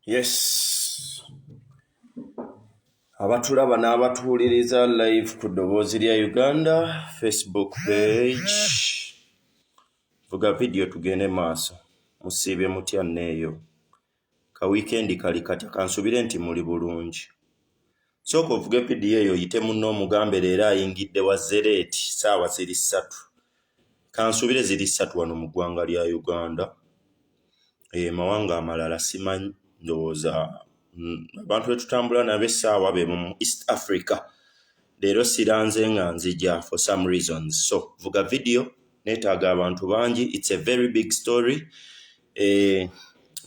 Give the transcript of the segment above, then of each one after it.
Yes. Abatulaba n'abatuwuliriza live ku ddoboozi lya Uganda Facebook page. Vuga video tugende maaso. Musiibye mutya neeyo. Ka weekend kali katya kansubire nti muli bulungi. Sooka ovuge video eyo yite munno omugambe leero ayingidde wa Zereti ssaawa ziri 3. Kansubire ziri 3 wano mu ggwanga lya Uganda. Mawanga amalala simanyi ndowooza abantu betutambula nabo essaawa be mu East Africa. Leero siranze nga nzija for some reasons. So vuga video neetaaga abantu bangi. It's a very big story.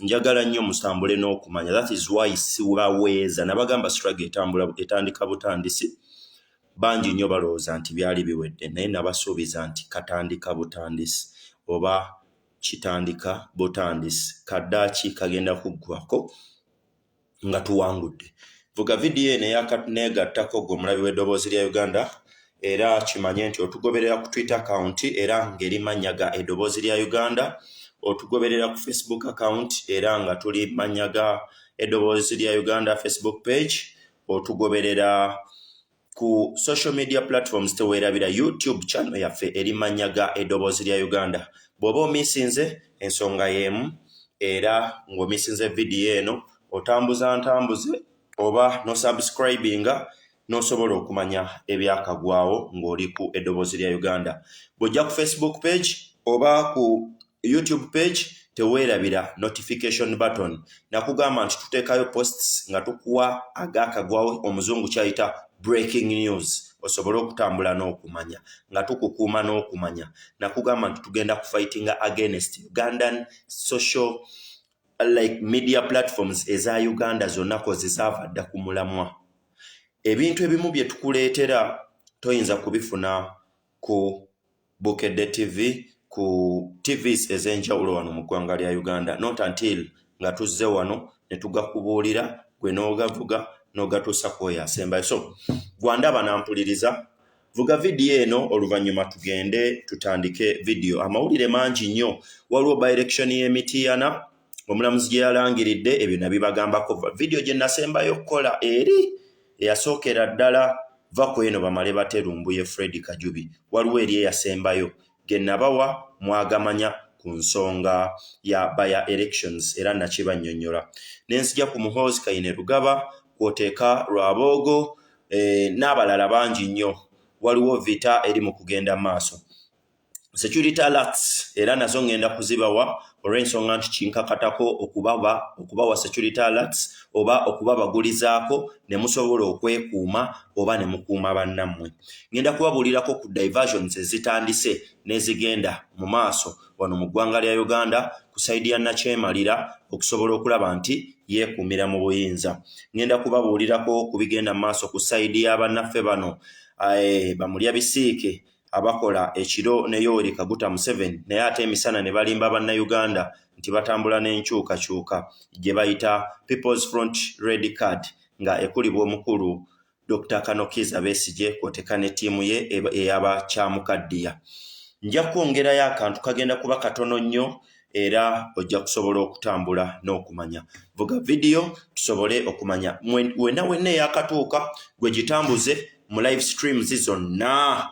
Njagala nnyo musambule n'okumanya. That is why sibaweeza nabagamba struggle etandika butandisi. Bangi nnyo balowooza nti byali biwedde naye nabasuubiza nti katandika butandisi oba kitandika butandisi kaddaaki kagenda kuggwako nga tuwangudde. Vuga video neegattako gwe omulabi w'eddoboozi lya Uganda era kimanye nti otugoberera ku Twitter account era ng'erimannya ga eddoboozi lya Uganda, otugoberera ku Facebook account era nga tuli mannya ga eddoboozi lya Uganda Facebook page, otugoberera ku social media platforms teweerabira YouTube channel yaffe erimannya ga eddoboozi lya Uganda. Bw'oba omisinze ensonga y'emu era ng'omisinze video eno otambuze oba no subscribinga n'osobola okumanya ebyakagwawo ng'oli ku eddoboozi lya Uganda. Bw'ojja ku Facebook page oba ku YouTube page teweerabira notification button. Nakugamba nti tuteekayo posts nga tukuwa agaakagwawo, omuzungu kyayita breaking news, osobole okutambula n'okumanya nga tukukuuma n'okumanya. Nakugamba nti tugenda kufightinga against Ugandan social media platforms eza Uganda zonna kozesa dda ku mulamwa. Ebintu ebimu bye tukuleetera toyinza kubifuna ku Bukedde TV, ku TVs ez'enjawulo wano mu ggwanga lya Uganda, not until nga tuzze wano ne tugakubuulira gwe n'ogavuga n'ogatuusa kwoyo asembayo. So gwandaba nampuliriza, vuga video eno oluvannyuma tugende tutandike video. Amawulire mangi nnyo. Waliwo by-election y'Emityana omulamuzi gye yalangiridde, ebyo nabibagambako. Video gye nasembayo okukola eri eyasookera ddala va ku eno bamale baterumbuye Fred Kajubi. Waliwo eri eyasembayo ge nabawa mwagamanya ku nsonga ya by-elections era nakibannyonnyola. Nenzija ku Muhoozi Kainerugaba, kwoteeka Lwabogo n'abalala bangi nnyo. Waliwo vita eri mu kugenda maaso. Security alerts era nazo ngenda kuzibawa olw'ensonga nti kinkakatako okubawa security alerts oba okubabagulizaako ne musobola okwekuuma oba ne mukuuma bannammwe. Ngenda kubabuulirako ku diversions ezitandise n'ezigenda mu maaso wano mu ggwanga lya Uganda ku sayidi ya Nakyemalira okusobola okulaba nti yeekuumira mu buyinza. Ngenda kubabuulirako ku bigenda mu maaso ku sayidi y'abannaffe bano bamulya bisiike abakola ekiro ne Yoweri Kaguta Museveni naye ate emisana ne balimba bannayuganda nti batambula n'enkyukakyuka gye bayita People's Front Red Card nga ekulibwa omukulu Dr. Kanokiza Besigye kwoteeka ne ttiimu ye eyaba Kyamukaddiya. Nja kwongerayo akantu kagenda kuba katono nnyo era ojja kusobola okutambula n'okumanya. Vuga video tusobole okumanya. Wenna eyakatuuka gwe gitambuze mu live streams zonna.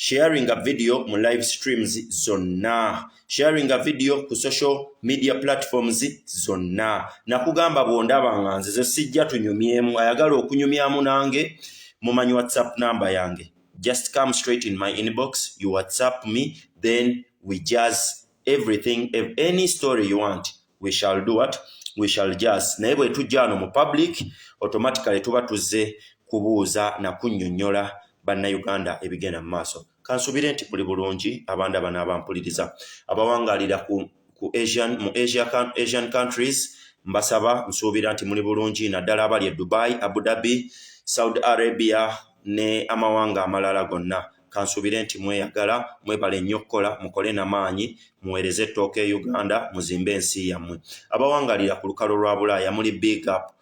Sharing a video mu live streams zonna. Sharing a video ku social media platforms zonna. Nakugamba bw'ondaba nga nze sijja tunyumyemu, ayagala okunyumyamu nange mumanyi WhatsApp number yange. Just come straight in my inbox, you WhatsApp me, then we jazz everything. If any story you want, we shall do what? We shall jazz. Naye bwe tujja wano mu public, automatically tuba tuzze kubuuza na kunnyonnyola bannayuganda ebigenda mu maaso. Kansubire nti buli bulungi abanda bano abampuliriza abawangaalira mu Asian countries, mbasaba nsuubira nti muli bulungi naddala abali e Dubai, Abu Dhabi, Saudi Arabia ne amawanga amalala gonna. Kansubire nti mweyagala, mwebale nnyo okukola, mukole n'amaanyi, muweereze ettooka e Uganda, muzimbe ensi yammwe. Abawangaalira ku lukalu lwa Bulaaya muli big up.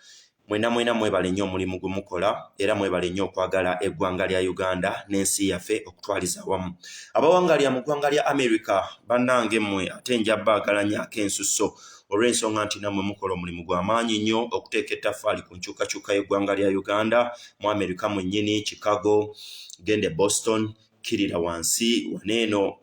mwena mwebale nnyo omulimu gumukola era mwebale nnyo okwagala eggwanga lya Uganda n'ensi yaffe okutwaliza wamu. Abawangalya mu ggwanga lya America bannange mmwe ate nja baagalanya ak'ensusso olw'ensonga nti nammwe mukola omulimu gw'amaanyi nnyo okuteeka ettaffaali ku nkyukakyuka y'eggwanga lya Uganda mu America mwennyini, Chicago, gende Boston, kirira wansi waneeno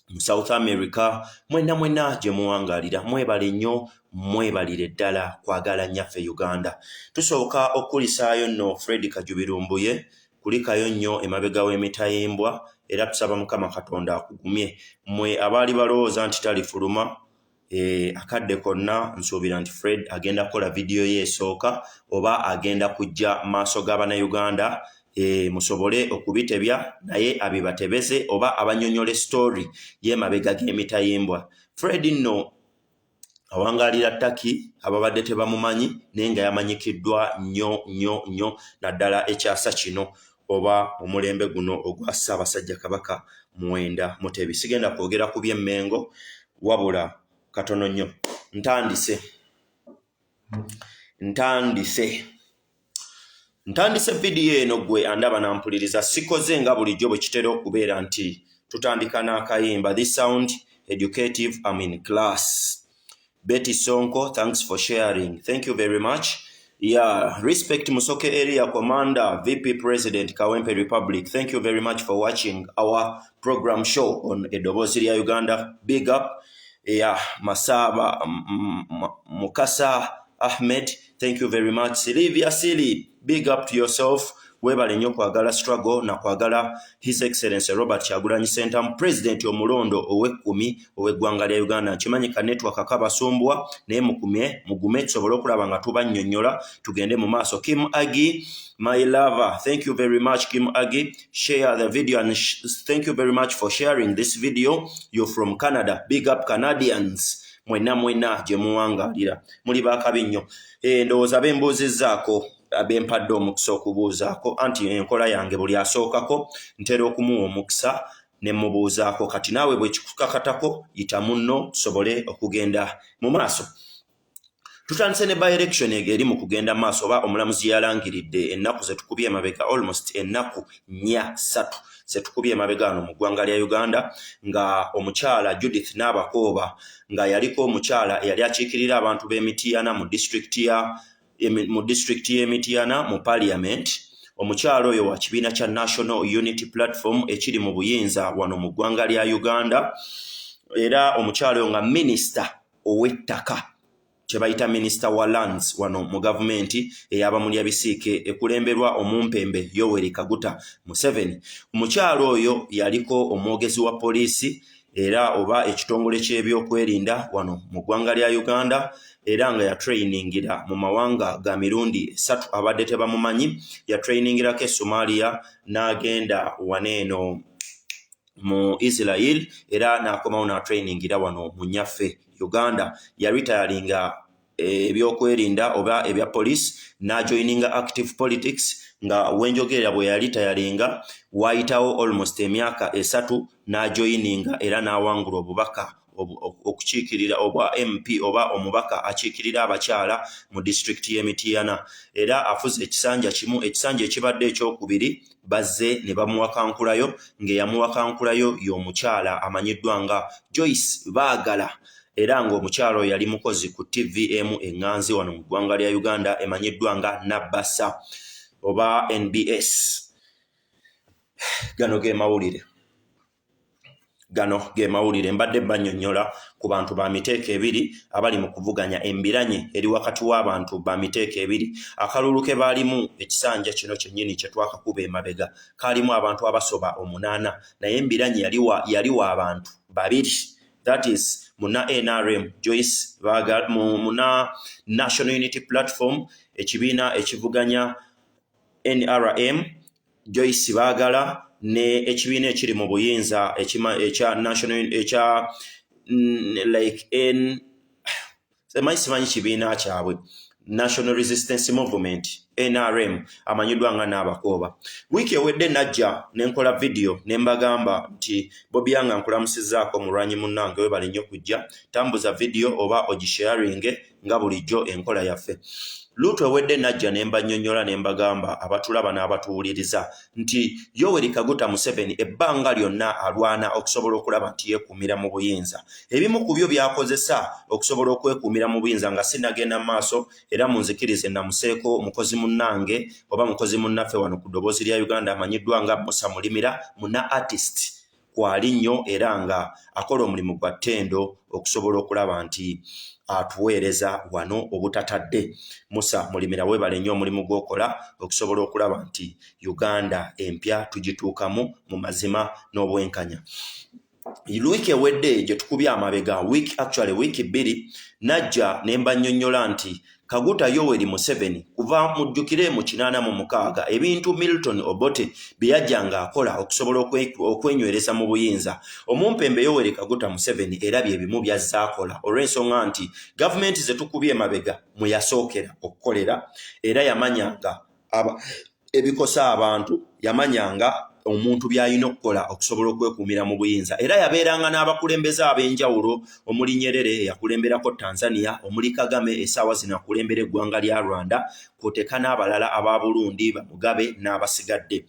mu South America, mwena gye muwangalira mwebale nnyo mwebalire ddala kwagala nnyaffe Uganda. Tusooka okulisaayo nno Fred Kajubirumbuye kulikayo nnyo emabega w'emitayimbwa era tusaba Mukama Katonda akugumye. Mmwe abaali balowooza nti talifuluma akadde konna nsuubira nti Fred agenda kukola vidiyo ye esooka oba agenda kujja maaso g'Abannayuganda musobole okubitebya naye abibatebeze oba abanyonyole story y'emabega g'emitayimbwa. Fred nno awangalira ttaki ababadde tebamumanyi naye nga yamanyikiddwa nnyo naddala ekyasa kino oba omulembe guno ogwa Ssaabasajja Kabaka Muwenda Mutebi. Sigenda kwogera ku by'Emmengo wabula katono nnyo ntandise vidiyo eno gwe andaba nampuliriza sikoze nga bulijjo bwe kitera okubeera nti tutandika n'akayimba. This sound educative, I'm in class. Betty Sonko, thanks for sharing. Thank you very much. Yeah, respect Musoke Area Commander, VP President, Kawempe Republic. Thank you very much for watching our program show on Edobozi lya Uganda. Big up. Yeah, Masaba, Mukasa Ahmed, thank you very much. Silvia Sili, big up to yourself. Webale nnyo kwagala struggle na kwagala His Excellency Robert Kyagulanyi Ssentamu, President omulondo ow'ekkumi ow'eggwanga lya Uganda. Nkimanyika network akabasumbwa naye mugume tusobole okulaba nga tubannyonnyola tugende mu maaso. Kim Agi, my lover, thank you very much Kim Agi. Share the video and thank you very much for sharing this video. You're from Canada. Big up Canadians. Mwena gye muwangalira muli baakabi nnyo. Ndowooza bembuuzizzaako abempadde omukisa okubuuzaako anti enkola yange buli asookako ntera okumuwa omukisa ne mubuuzaako. Kati naawe bwe kikukakatako yita munno tusobole okugenda mu maaso. Tutandise ne by-election eri mu kugenda maaso oba omulamuzi yalangiridde ennaku ze tukubye emabega almost ennaku 3 ze tukubye emabega ano mu ggwanga lya Uganda nga omukyala Judith Nabakooba nga yaliko omukyala eyali akiikirira abantu b'Emityana mu district y'Emityana mu parliament. Omukyalo oyo wa kibiina kya National Unity Platform ekiri mu buyinza wano mu ggwanga lya Uganda era omukyalo oyo nga minister ow'ettaka kyebayita minister wa lands wano mu gavumenti ey'abamulya bisiike ekulemberwa omumpembe Yoweri Kaguta Museveni. Omukyalo oyo yaliko omwogezi wa poliisi era oba ekitongole ky'ebyokwerinda wano mu ggwanga lya Uganda era nga yatrainingira mu mawanga ga mirundi 3 abadde tebamumanyi. Yatrainingirako e Somalia n'agenda waneeno mu Israel era n'akomawo n'atrainingira wano mu nnyaffe Uganda. Yaritayalinga ebyokwerinda oba ebya police n'ajoininga active politics nga wenjogerera bwe yaritayalinga wayitawo almost emyaka 3 n'ajoininga era n'awangula obubaka okukiikirira obwa MP oba omubaka akiikirira abakyala mu district y'Emityana era afuze ekisanja kimu. Ekisanja ekibadde ekyokubiri bazze ne bamuwakankulayo ng'eyamuwakankulayo y'omukyala amanyiddwa nga Joyce Baagala era ng'omukyalo yali mukozi ku TVM eŋŋanzi wano mu ggwanga lya Uganda emanyiddwa nga Nabasa oba NBS. Gano ge mawulire mbadde bannyonnyola ku bantu ba miteeko ebiri abali mu kuvuganya embiranye eri wakati w'abantu ba miteeko ebiri. Akalulu ke baalimu ekisanja kino kyennyini kye twakakuba emabega kaalimu abantu abasoba 8 naye embiranye yaliwa abantu 2. That is muna NRM Joyce Baagala muna National Unity Platform ekibiina ekivuganya NRM Joyce Baagala ne ekibiina ekiri mu buyinza ekya National like simanyi kibiina kyabwe National Resistance Movement NRM amanyiddwa nga Nabakooba. Wiiki ewedde najja nenkola video nembagamba nti Bobby Yang nkulamusizzaako mulwanyi munnange webale nnyo kujja tambuza video oba ogisharinge nga bulijjo enkola yaffe. Lutu ewedde najja ne mbanyonnyola ne mbagamba abatulaba n'abatuwuliriza nti Yoweri Kaguta Museveni ebbanga lyonna alwana okusobola okulaba nti yeekuumira mu buyinza. Ebimu ku byo byakozesa okusobola okwekuumira mu buyinza nga sinnagenda mu maaso era munzikirize namuseeko mukozi munnange oba mukozi munnaffe wano ku ddoboozi lya Uganda amanyiddwa nga Musa Mulimira, muna artist kwali nnyo era nga akola omulimu gwa ttendo okusobola okulaba nti atuweereza wano obutatadde. Musa Mulimira weebale nnyo omulimu gw'okola okusobola okulaba nti Uganda empya tugituukamu mu mazima n'obwenkanya. Wiiki ewedde gye tukubye amabega, wiiki bbiri, najja ne mbanyonnyola nti Kaguta Yoweri Museveni kuva mujjukire mu 86 ebintu Milton Obote bye yajjanga akola okusobola okwenywereza mu buyinza. Omumpembe Yoweri Kaguta Museveni era bye bimu byazza akola olw'ensonga nti gavumenti ze tukubye emabega mwe yasookera okukolera era yamanyanga ebikosa abantu, yamanyanga omuntu by'alina okukola okusobola okwekuumira mu buyinza era yabeeranga n'abakulembeze ab'enjawulo omuli Nyerere yakulemberako Tanzania, omuli Kagame essaawa zino akulembera eggwanga lya Rwanda, kw'oteeka n'abalala aba Burundi Mugabe n'abasigadde.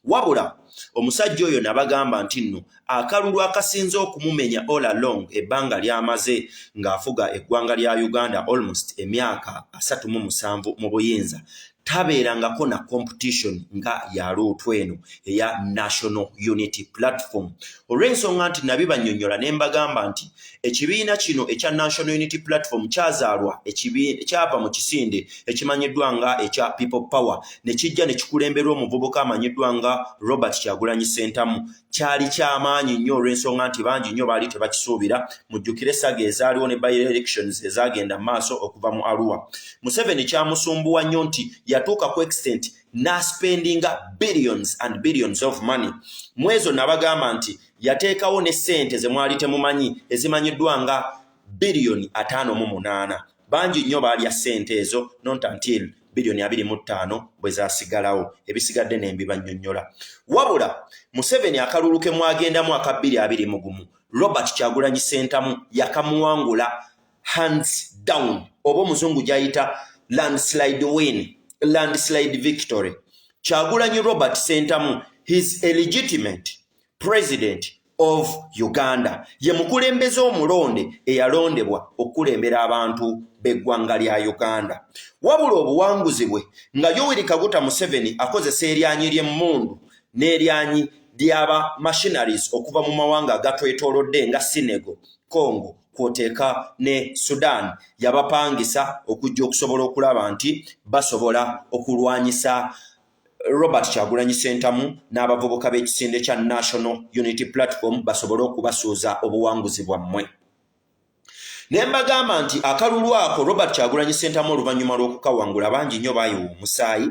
Wabula omusajja oyo nabagamba nti nno akalulu akasinze okumumenya all along ebbanga ly'amaze ng'afuga eggwanga lya Uganda almost emyaka 37 mu buyinza, tabeerangako na competition nga ya Lutu eno eya National Unity Platform. Olw'ensonga nti nabibanyonnyola ne mbagamba nti ekibiina kino ekya National Unity Platform kyazaalwa kyava mu kisinde ekimanyiddwa nga ekya People Power ne kijja ne kikulemberwa omuvubuka amanyiddwa nga Robert Kyagulanyi Ssentamu. Kyali ky'amaanyi nnyo olw'ensonga nti bangi nnyo baali tebakisuubira. Mujjukire essaga ezaaliwo ne by-elections ezagenda maaso okuva mu Arua. Museveni kyamusumbuwa nnyo nti yatuuka ku extent n'aspendinga billions and billions of money. Mwezo nabagamba nti yateekawo ne ssente ze mwali temumanyi ezimanyiddwa nga billioni 58. Bangi nnyo baalya ssente ezo not until billioni 25 bwe zaasigalawo, ebisigadde ne mbibanyonnyola. Wabula Museveni akalulu ke mwagendamu aka 2021 Robert Kyagulanyi Ssentamu yakamuwangula hands down, oba omuzungu gy'ayita landslide win, landslide victory. Kyagulanyi Robert Ssentamu, his illegitimate president of Uganda, ye mukulembeze omulonde eyalondebwa okulembera abantu b'eggwanga lya Uganda. Wabula obuwanguzi bwe nga Yoweri Kaguta Museveni akozesa eryanyi ly'emmundu n'eryanyi ly'aba machineries okuva mu mawanga agatwetoolodde nga Senegal, Congo, kw'oteeka ne Sudan, yabapangisa okujja okusobola okulaba nti basobola okulwanyisa Robert Kyagulanyi Ssentamu n'abavubuka b'ekisinde kya National Unity Platform basobole okubasuuza obuwanguzi bwammwe. Ne mbagamba nti akalulu ako Robert Kyagulanyi Ssentamu oluvannyuma lw'okukawangula bangi nnyo baayiwa omusaayi,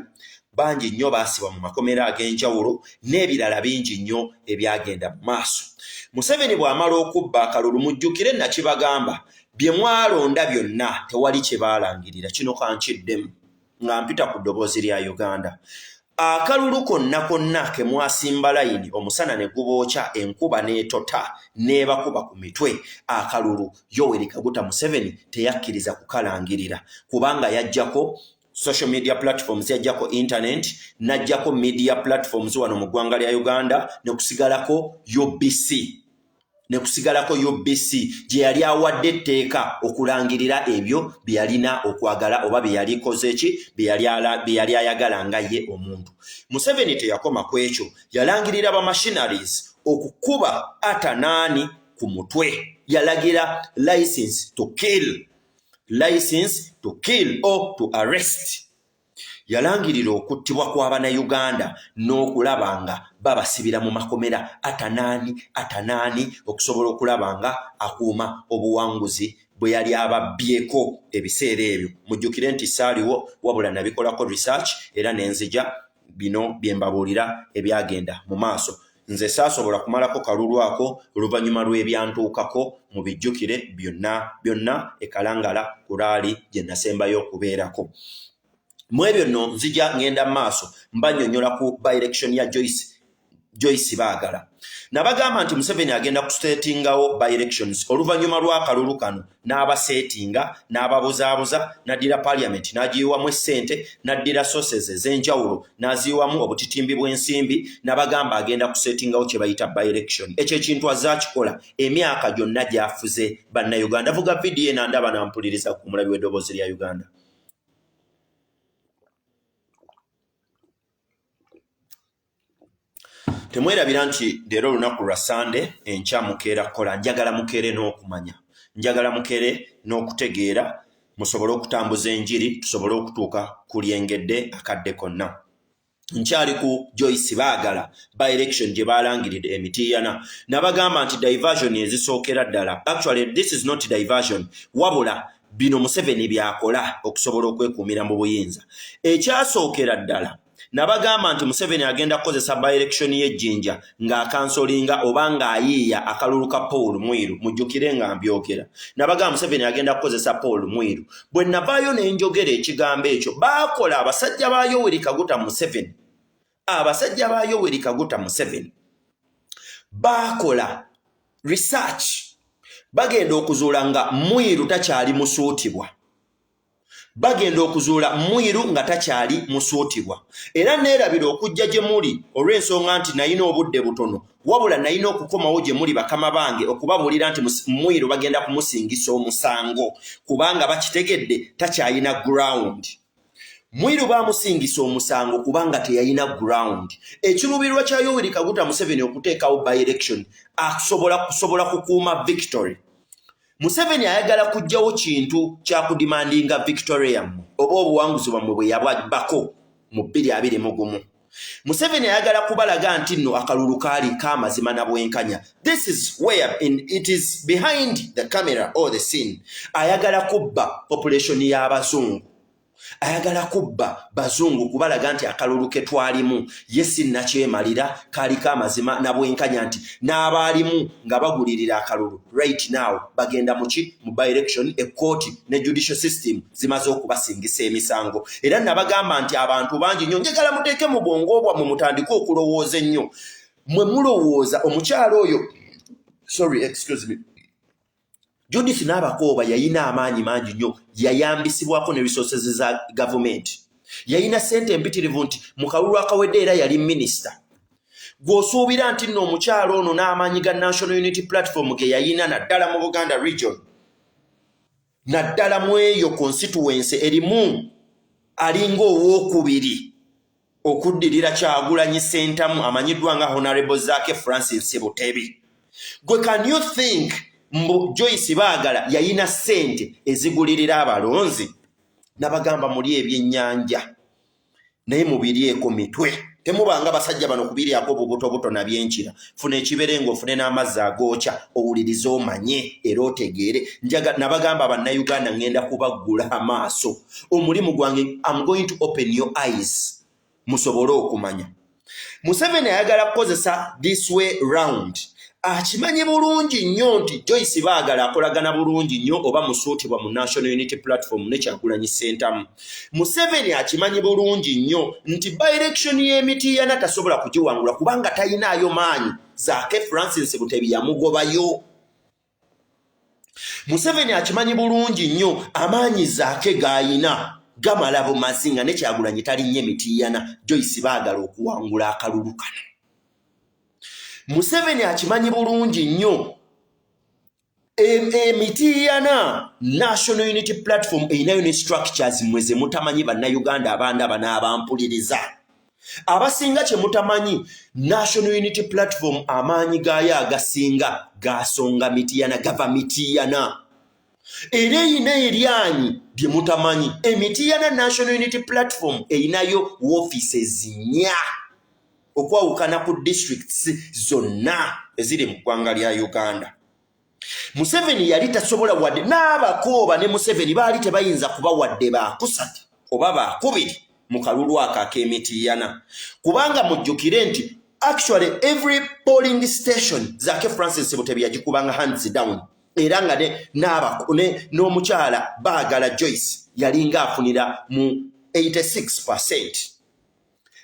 bangi nnyo baasibwa mu makomera ag'enjawulo n'ebirala bingi nnyo ebyagenda mu maaso. Museveni bw'amala okubba akalulu, mujjukire nakibagamba, bye mwalonda byonna tewali kye baalangirira. Kino kankiddemu nga mpita ku ddoboozi lya Uganda. Akalulu konna ke mwasimba layini omusana ne gubookya enkuba n'etota n'ebakuba ku mitwe, akalulu Yoweri Kaguta Museveni teyakkiriza kukalangirira kubanga yajjako social media platforms, yajjako internet, najjako media platforms wano mu ggwanga lya Uganda nekusigalako UBC gye yali awadde etteeka okulangirira ebyo bye yalina okwagala oba bye yali koze ki bye yali ayagala nga ye omuntu. Museveni teyakoma ku ekyo, yalangirira ba machineries okukuba atanaani ku mutwe, yalagira license to kill or to arrest. Yalangirira okuttibwa kw'Abannayuganda n'okulaba nga babasibira mu makomera atanaani okusobola okulaba nga akuuma obuwanguzi bwe yali ababbyeko ebiseera ebyo. Mujjukire nti saaliwo wabula nabikolako research era nenzija bino bye mbabuulira ebyagenda mu maaso. Nze saasobola kumalako kalulu ako oluvannyuma lw'ebyantuukako mu bijjukire byonna ekalangala kulaali gye nasembayo okubeerako. Mu ebyo nno nzija ngenda maaso mbannyonnyola ku by-election ya Joyce Baagala nabagamba nti Museveni agenda kusetingawo by elections oluvannyuma lw'akalulu kano n'abasetinga n'ababuzaabuza n'addira parliament n'agiyiwamu essente n'addira sources ez'enjawulo n'aziyiwamu obutitimbi bw'ensimbi nabagamba agenda kusetingawo kye bayita by election ekyo ekintu azaakikola emyaka gyonna gy'afuze bannayuganda avuga vidiyo nandaba nampuliriza ku mulabi w'eddoboozi lya Uganda. Temwerabira nti leero olunaku lwa Sande enkya mukeera kukola njagala mukeere n'okumanya njagala mukeere n'okutegeera musobole okutambuza enjiri tusobole okutuuka ku lyengedde akadde konna. Nkyali ku Joyce Baagala by election gye baalangiridde emitiiyana nabagamba nti diversion ezisookera ddala actually this is not diversion wabula bino Museveni byakola okusobola okwekuumira mu buyinza ekyasookera ddala nabagamba nti Museveni agenda kukozesa by election y'ejjinja ng'akansolinga oba ng'ayiiya akalulu ka Paul Mwiru mujjukire nga mbyogera nabagamba Museveni agenda kukozesa Paul Mwiru bwe navaayo ne njogera ekigambo ekyo baakola abasajja ba Yoweri Kaguta Museveni baakola research bagenda okuzuula nga Mwiru takyali musuutibwa bagenda okuzuula Mwiru nga takyali musuutibwa era neerabira okujja gye muli olw'ensonga nti nayina obudde butono wabula nayina okukomawo gye muli bakama bange okubabuulira nti Mwiru bagenda kumusingisa omusango kubanga bakitegedde takyayina ground. Mwiru baamusingisa omusango kubanga teyayina ground. Ekirubirwa kya Yoweri Kaguta Museveni okuteekawo by election akusobola kukuuma victory. Museveni ayagala kujjawo kintu kya kudimandinga Victoria oba obuwanguzi bwamwe bwe yabako mu 2021. Museveni ayagala kubalaga nti nno akalulu kaali k'amazima na bwenkanya. This is where it is behind the camera or the scene. Ayagala kubba population y'abazungu. Ayagala kubba bazungu kubalaga nti akalulu ke twalimu yesi nakyemalira kaali k'amazima na bwenkanya nti n'abaalimu nga bagulirira akalulu right now bagenda mu by election ekkooti ne judicial system zimaze okubasingisa emisango era nabagamba nti abantu bangi nnyo njagala muteeke mu bwongo bwammwe mutandike okulowooza ennyo mwe mulowooza omukyalo oyo Judith Nabakooba yayina amaanyi mangi nnyo yayambisibwako ne resources za government yayina sente empitirivu nti mu kalulu akawedde era yali minister gw'osuubira nti nno omukyalo ono n'amaanyi ga National Unity Platform ge yayina naddala mu Buganda region naddala mu eyo constituency erimu alinga owookubiri okuddirira Kyagulanyi Ssentamu amanyiddwa nga Honorable Zaake Francis Sebutebi. Gwe can you think Joyce Baagala yayina sente ezigulirira abalonzi nabagamba muli ebyennyanja naye mubiryeko mitwe temubanga basajja bano kubiryako bubuto na byenkira funa ekiberengo ofune n'amazzi agookya owulirize omanye era otegeere nabagamba bannayuganda ngenda kubaggula amaaso omulimu gwange I'm going to open your eyes musobole okumanya. Museveni ayagala kukozesa this way round akimanyi bulungi nnyo nti Joyce Baagala akolagana bulungi nnyo oba musuutibwa mu National Unity Platform ne Kyagulanyi Ssentamu. Museveni akimanyi bulungi nnyo nti by election y'emitiiyana tasobola kugiwangula kubanga tayinaayo maanyi Zaake Francis Sebutebi yamugobayo. Museveni akimanyi bulungi nnyo amaanyi Zaake g'ayina gamala bumazinga ne Kyagulanyi talinnye emitiiyana Joyce Baagala okuwangula akalulu kano. Museveni akimanyi bulungi nnyo emitiiyana National Unity Platform eyinayo ne structures mweze mutamanyi bannayuganda abandaba n'abampuliriza abasinga kye mutamanyi National Unity Platform amaanyi gaayo agasinga gasonga mitiiyana gava mitiiyana era eyina eryanyi bye mutamanyi emitiiyana National Unity Platform eyinayo offices nnya okwawukana ku districts zonna eziri mu ggwanga lya Uganda. Museveni yali tasobola wadde n'Abakooba ne Museveni baali tebayinza kuba wadde baakusatu oba baakubiri mu kalulu ako ak'emitiiyana kubanga mujjukire nti actually every polling station Zaake Francis Sebutebi yagikubanga hands down era nga n'omukyala Baagala Joyce yalinga afunira mu 86%.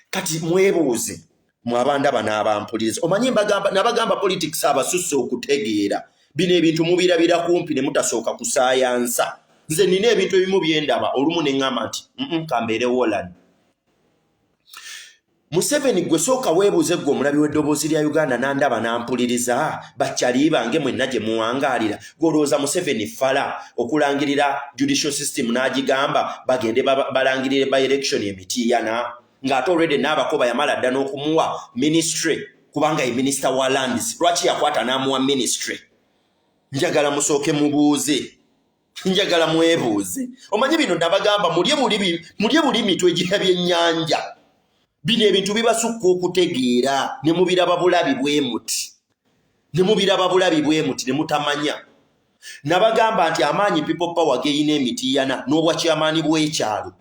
Kati mwebuuze mwabanda banabampuliriza omanyi nabagamba politics abasusse okutegeera bino ebintu mubirabira kumpi ne mutasooka kusayansa nze nina ebintu ebimu byendaba olumu ne ŋŋamba nti kambeere Holland Museveni gwe sooka weebuuze gwe omulabi w'eddoboozi lya Uganda nandaba nampuliriza bakyali bange mwenna gye muwangaalira gwolowooza Museveni fala okulangirira judicial system n'agigamba bagende balangirire by election emitiiyana ng'ate already n'abakoba yamala dda n'okumuwa ministry kubanga ye minister wa lands lwaki yakwata n'amuwa ministry njagala musooke mubuuze njagala mwebuuze omanyi bino nabagamba mulye buli mitwe egira byennyanja bino ebintu bibasukka okutegeera ne mubiraba bulabi bwe muti ne mutamanya nabagamba nti amaanyi people power geyina emitiiyana n'obwakyamaani bw'ekyalo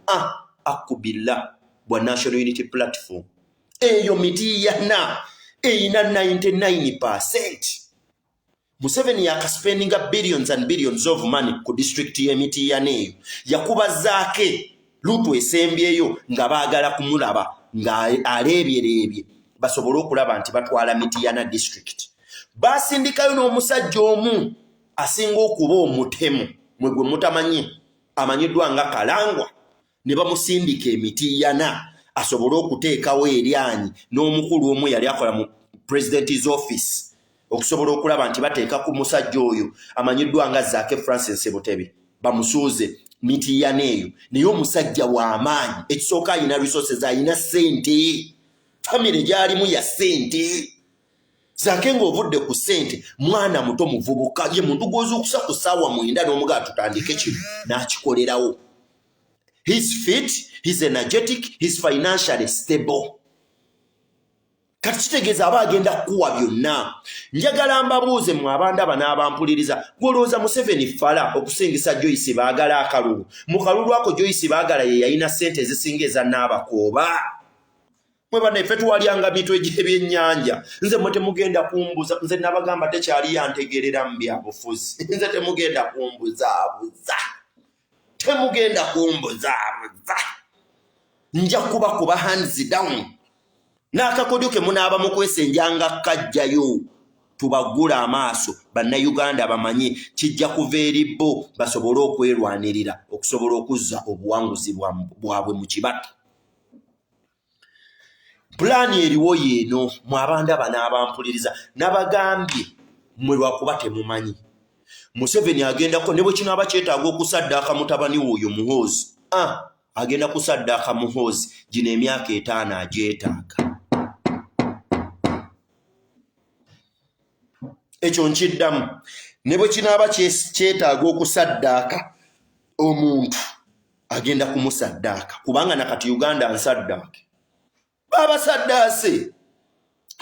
akubilla bwa National Unity Platform eyo mitiiyana eyina 99%. Museveni yakaspendinga billions and billions of money ku district y'emitiiyana eyo yakubazaake lutu esembyeyo nga baagala kumulaba nga aleebyeleebye basobole okulaba nti batwala Mityana district basindikayo n'omusajja omu asinga okuba omutemu mwe gwe mutamanyi amanyiddwa nga Kalangwa ne bamusindika Mityana asobole okuteekawo eryanyi n'omukulu omu yali akola mu president's office okusobola okulaba nti bateeka ku musajja oyo amanyiddwa nga Zaake Francis Sebutebe bamusuuze Mityana eyo naye omusajja w'amaanyi ekisooka ayina resources ayina ssente famire gyalimu ya ssente Zaake ng'ovudde ku ssente mwana muto muvubuka ye muntu gw'ozuukusa ku ssaawa 9 n'omugaa tutandike kino n'akikolerawo. He's fit, he's energetic, he's financially stable. Kati kitegeeza aba agenda kuwa byonna. Njagala mbabuuze mu abanda banaabampuliriza gwolowooza Museveni fala okusingisa Joyce baagala akalulu mu kalulu ako Joyce baagala ye yalina ssente ezisinga eza Naabakooba mwe bannaffe tuwalyanga mitwe gy'ebyennyanja nze mwe temugenda kumbuza nze nabagamba tekyali yantegerera mu byabufuzi nze temugenda kumbuzaabuza temugenda kumbuzaabuza nja kubakuba hands down n'akakodyo ke munaaba mu kwesenjanga kajjayo tubagula amaaso bannayuganda bamanyi kijja kuva eri bo basobole okwerwanirira okusobola okuzza obuwanguzi bwabwe mu kibatu. Pulaani eriwo yeeno mu abanda banaabampuliriza nabagambye mwe lwakuba temumanyi Museveni agendako ne bwe kinaaba kyetaaga okusaddaaka mutabani w'oyo Muhoozi agenda kusaddaaka Muhoozi gino emyaka 5 agyetaaga. Ekyo nkiddamu ne bwe kinaaba kyetaaga okusaddaaka omuntu agenda kumusaddaaka kubanga nakati Uganda nsaddaake baba saddaase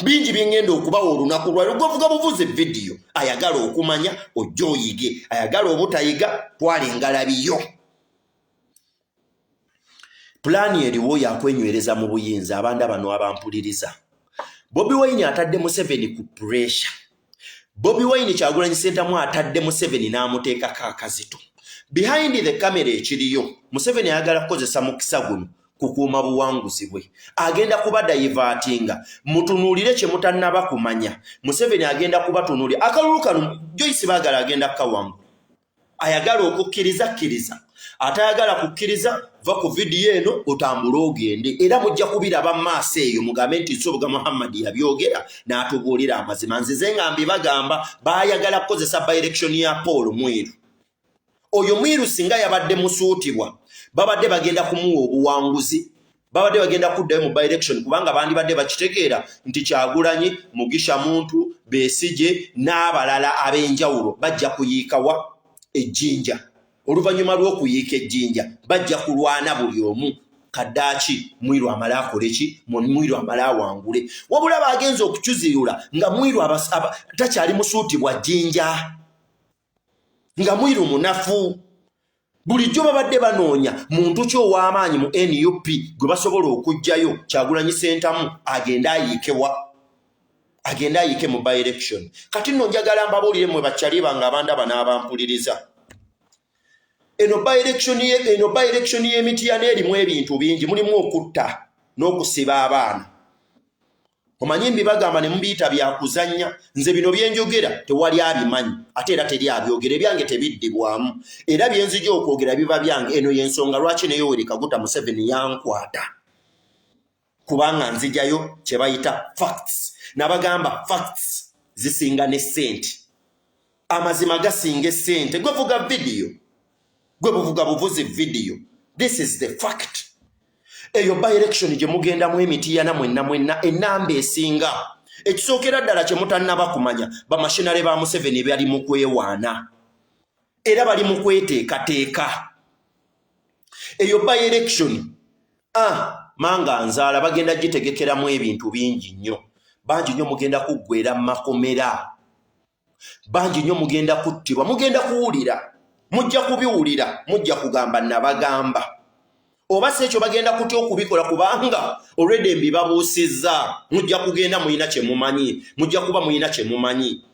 bingi byengenda okubawa olunaku lwaliro gwovuga buvuze vidiyo ayagala okumanya ojja oyige ayagala obutayiga twala engalabiyo. Pulaani eriwo yakwenywereza mu buyinza abanda bano abampuliriza. Bobi Wine atadde Museveni ku pressure. Bobi Wine Kyagulanyi Ssentamu atadde Museveni n'amuteekako akazito. Behind the camera ekiriyo Museveni ayagala kukozesa mukisa guno kukuuma buwanguzi bwe. Agenda kubadayivatinga mutunuulire kye mutannaba kumanya. Museveni agenda kubatunuulira akalulu kano Joyce baagala agenda kawangu. Ayagala okukkiriza atayagala kukkiriza va ku vidiyo eno otambula ogende era mujja kubiraba maaso eyo mugambe nti Nsoboga Muhammad yabyogera n'atubuulira amazima. Nzize nga mbibagamba baayagala kukozesa by election ya Paul Mwiru. Oyo Mwiru singa yabadde musuutibwa babadde bagenda kumuwa obuwanguzi babadde bagenda kuddayo mu by election kubanga bandi badde bakitegeera nti Kyagulanyi Mugisha Muntu Besigye n'abalala ab'enjawulo bajja kuyiikawa ejjinja. Oluvannyuma lw'okuyiika ejjinja bajja kulwana buli omu kaddaaki Mwiru amala akole ki Mwiru amala awangule. Wabula bagenza okukyuzirula nga Mwiru takyali musuutibwa jjinja nga Mwiru munafu. Bulijjo babadde banoonya muntu ki ow'amaanyi mu NUP gwe basobola okuggyayo Kyagulanyi Ssentamu agenda ayiike mu by election. Kati nno njagala mbabuulire mwe bakyali bange abanda banaabampuliriza. Eno by election y'Emityana erimu ebintu bingi mulimu okutta n'okusiba abaana. omanyi mbibagamba ne mubiyita byakuzanya nze bino byenjogera tewali abimanyi ate era teri abyogera ebyange tebiddibwamu era byenzija okwogera biba byange eno yensonga lwaki ne Yoweri Kaguta Museveni yankwata kubanga nzijayo kye bayita facts nabagamba facts zisinga ne ssente amazima gasinga essente gwe vuga video gwe buvuga buvuzi video this is the fact eyo by election gye mugendamu emitiyana mwenna enamba esinga ekisookera ddala kye mutannaba kumanya bamashinale ba Museveni bali mu kwewaana era bali mu kweteekateeka eyo by election manga nzaala bagenda gitegekeramu ebintu bingi nnyo bangi nnyo mugenda kuggwera mu makomera bangi nnyo mugenda kuttibwa mugenda kuwulira mujja kubiwulira mujja kugamba nabagamba oba si ekyo bagenda kutya okubikola kubanga already mbibabuusizza mujja kugenda muyina kye mumanyi mujja kuba muyina kye mumanyi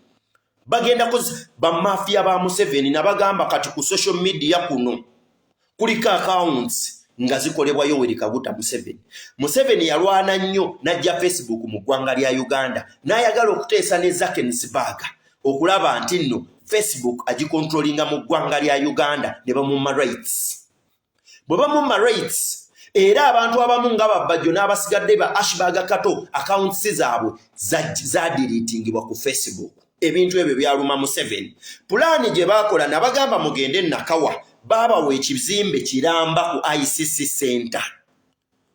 bagenda bamafiya ba Museveni nabagamba kati ku social media kuno kuliko accounts nga zikolebwa Yoweri Kaguta Museveni. Museveni yalwana nnyo najja Facebook mu ggwanga lya Uganda n'ayagala okuteesa ne Zuckerberg okulaba nti nno Facebook agikontrolinga mu ggwanga lya Uganda ne bamumma rights. Bwe bamumma rights era abantu abamu nga babajjo n'abasigadde ba Ashbaga Kato accounts zaabwe zadeletingibwa ku Facebook. Ebintu ebyo byaluma Museveni. Pulaani gye baakola nabagamba mugende Nakawa babawa ekizimbe kiramba ku ICC Center.